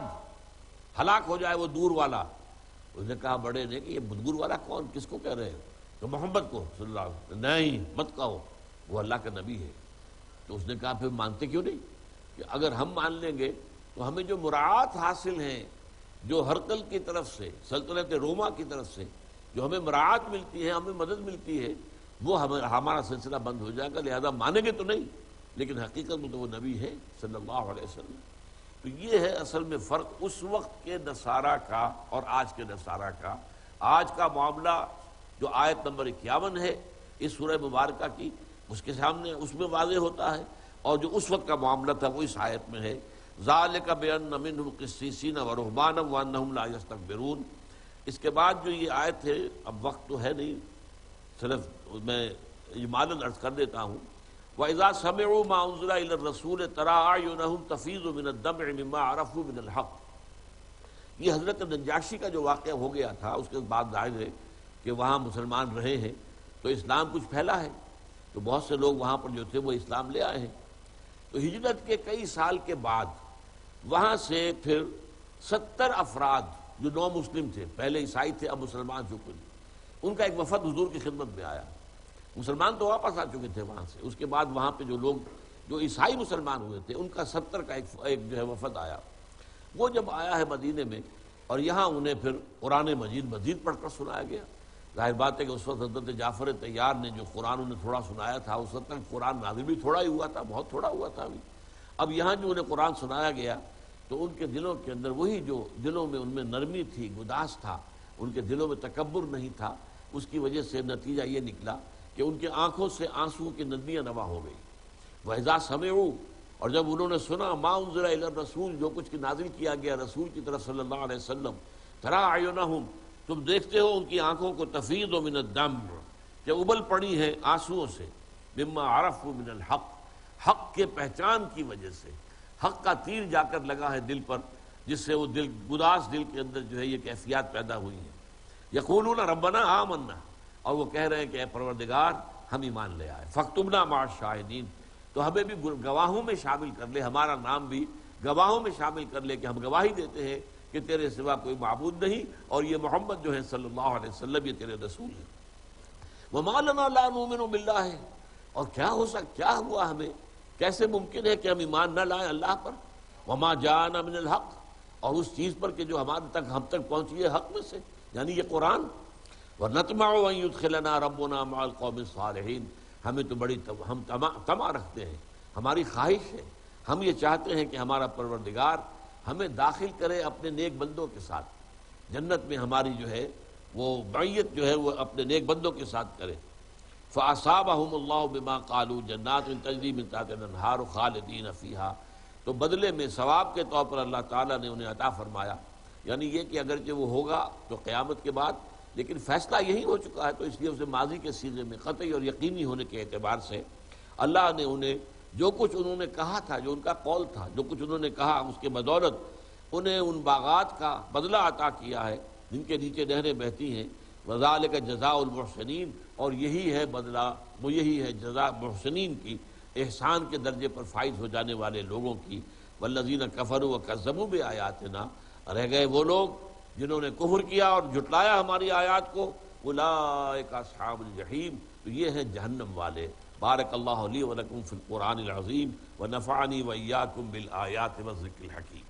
B: ہلاک ہو جائے وہ دور والا. اس نے کہا بڑے نے کہ یہ دور والا کون، کس کو کہہ رہے ہو؟ تو محمد کو صلی اللہ علیہ وسلم. نہیں مت کہو، وہ اللہ کا نبی ہے. تو اس نے کہا پھر مانتے کیوں نہیں؟ کہ اگر ہم مان لیں گے تو ہمیں جو مراعات حاصل ہیں جو ہرقل کی طرف سے، سلطنت روما کی طرف سے جو ہمیں مراعات ملتی ہے، ہمیں مدد ملتی ہے، وہ ہمارا سلسلہ بند ہو جائے گا، لہذا مانیں گے تو نہیں، لیکن حقیقت میں تو وہ نبی ہے صلی اللہ علیہ وسلم۔ تو یہ ہے اصل میں فرق اس وقت کے نصارہ کا اور آج کے نصارہ کا۔ آج کا معاملہ جو آیت نمبر 51 ہے اس سورہ مبارکہ کی، اس کے سامنے اس میں واضح ہوتا ہے، اور جو اس وقت کا معاملہ تھا وہ اس آیت میں ہے۔ ذالک بان منہم قسیسین ورہبانا وانہم لا یستکبرون۔ اس کے بعد جو یہ آیت ہے، اب وقت تو ہے نہیں، صرف میں اجمالاً عرض کر دیتا ہوں۔ وَإِذَا سَمِعُوا مَا أُنزِلَ إِلَى الرَّسُولِ تَرَىٰ أَعْيُنَهُمْ تَفِيضُ مِنَ الدَّمْعِ مِمَّا عَرَفُوا مِنَ الْحَقِّ۔ یہ حضرت نجاشی کا جو واقعہ ہو گیا تھا، اس کے بعد ظاہر ہے کہ وہاں مسلمان رہے ہیں تو اسلام کچھ پھیلا ہے، تو بہت سے لوگ وہاں پر جو تھے وہ اسلام لے آئے ہیں۔ تو ہجرت کے کئی سال کے بعد وہاں سے پھر 70 افراد جو نو مسلم تھے، پہلے عیسائی تھے اب مسلمان چکے، ان کا ایک وفد حضور کی خدمت میں آیا۔ مسلمان تو واپس آ چکے تھے وہاں سے، اس کے بعد وہاں پہ جو لوگ جو عیسائی مسلمان ہوئے تھے ان کا 70 کا ایک جو ہے وفد آیا۔ وہ جب آیا ہے مدینے میں، اور یہاں انہیں پھر قرآن مزید پڑھ کر سنایا گیا۔ ظاہر بات ہے کہ اس وقت حضرت جعفر طیار نے جو قرآن انہیں تھوڑا سنایا تھا، اس وقت تک قرآن نازل بھی تھوڑا ہی ہوا تھا، بہت تھوڑا ہوا تھا ابھی۔ اب یہاں جو انہیں قرآن سنایا گیا تو ان کے دلوں کے اندر وہی جو دلوں میں ان میں نرمی تھی، گداس تھا، ان کے دلوں میں تکبر نہیں تھا، اس کی وجہ سے نتیجہ یہ نکلا کہ ان کے آنکھوں سے آنسو کی ندیاں نوا ہو گئی۔ وَإِذَا سَمِعُوا، اور جب انہوں نے سنا مَا أُنزِلَ إِلَى الرَّسُولِ، جو کچھ نازل کیا گیا رسول کی طرف صلی اللہ علیہ وسلم، تَرَىٰ أَعْيُنَهُمْ، تم دیکھتے ہو ان کی آنکھوں کو تفیض من الدمع، کہ ابل پڑی ہے آنسوؤں سے، مما عرفوا من الحق، حق کے پہچان کی وجہ سے، حق کا تیر جا کر لگا ہے دل پر، جس سے وہ دل گداس دل کے اندر جو ہے یہ کیفیات پیدا ہوئی ہیں۔ یقولون ربنا آمنا، اور وہ کہہ رہے ہیں کہ اے پروردگار ہم ایمان لے آئے، فاکتبنا مع الشاہدین، تو ہمیں بھی گواہوں میں شامل کر لے، ہمارا نام بھی گواہوں میں شامل کر لے کہ ہم گواہی دیتے ہیں کہ تیرے سوا کوئی معبود نہیں، اور یہ محمد جو ہے صلی اللہ علیہ وسلم یہ تیرے رسول ہیں۔ وما لنا لا نؤمن باللہ، اور کیا ہوا ہمیں، کیسے ممکن ہے کہ ہم ایمان نہ لائیں اللہ پر، وما جاءنا من الحق، اور اس چیز پر کہ جو ہم تک پہنچی ہے حق میں سے، یعنی یہ قرآن۔ ونطمع ان يدخلنا ربنا مع القوم الصالحین، ہمیں تو بڑی ہم طمع رکھتے ہیں، ہماری خواہش ہے، ہم یہ چاہتے ہیں کہ ہمارا پروردگار ہمیں داخل کرے اپنے نیک بندوں کے ساتھ، جنت میں ہماری جو ہے وہ معیت جو ہے وہ اپنے نیک بندوں کے ساتھ کرے۔ فَأَصَابَهُمُ اللَّهُ بِمَا قَالُوا جَنَّاتٌ تَجْرِي مِن تَحْتِهَا الْأَنْهَارُ خَالِدِينَ فِيهَا، تو بدلے میں ثواب کے طور پر اللہ تعالیٰ نے انہیں عطا فرمایا، یعنی یہ کہ اگرچہ وہ ہوگا تو قیامت کے بعد، لیکن فیصلہ یہی ہو چکا ہے، تو اس لیے اسے ماضی کے صیغے میں قطعی اور یقینی ہونے کے اعتبار سے اللہ نے انہیں جو کچھ انہوں نے کہا تھا، جو ان کا قول تھا، جو کچھ انہوں نے کہا، اس کے بدولت انہیں ان باغات کا بدلہ عطا کیا ہے جن کے نیچے نہریں بہتی ہیں۔ وَذَلِكَ جَزَاءُ الْمُحْسِنِينَ، اور یہی ہے بدلہ، وہ یہی ہے جزا محسنین کی، احسان کے درجے پر فائز ہو جانے والے لوگوں کی۔ وَالَّذِينَ كَفَرُوا وَكَذَّبُوا بِآيَاتِنَا، رہ گئے وہ لوگ جنہوں نے کفر کیا اور جھٹلایا ہماری آیات کو، اولئک اصحاب الجحیم، تو یہ ہیں جہنم والے۔ بارک اللہ لی و لکم فی القرآن العظیم ونفعنی وإیاکم بالآیات والذکر الحکیم۔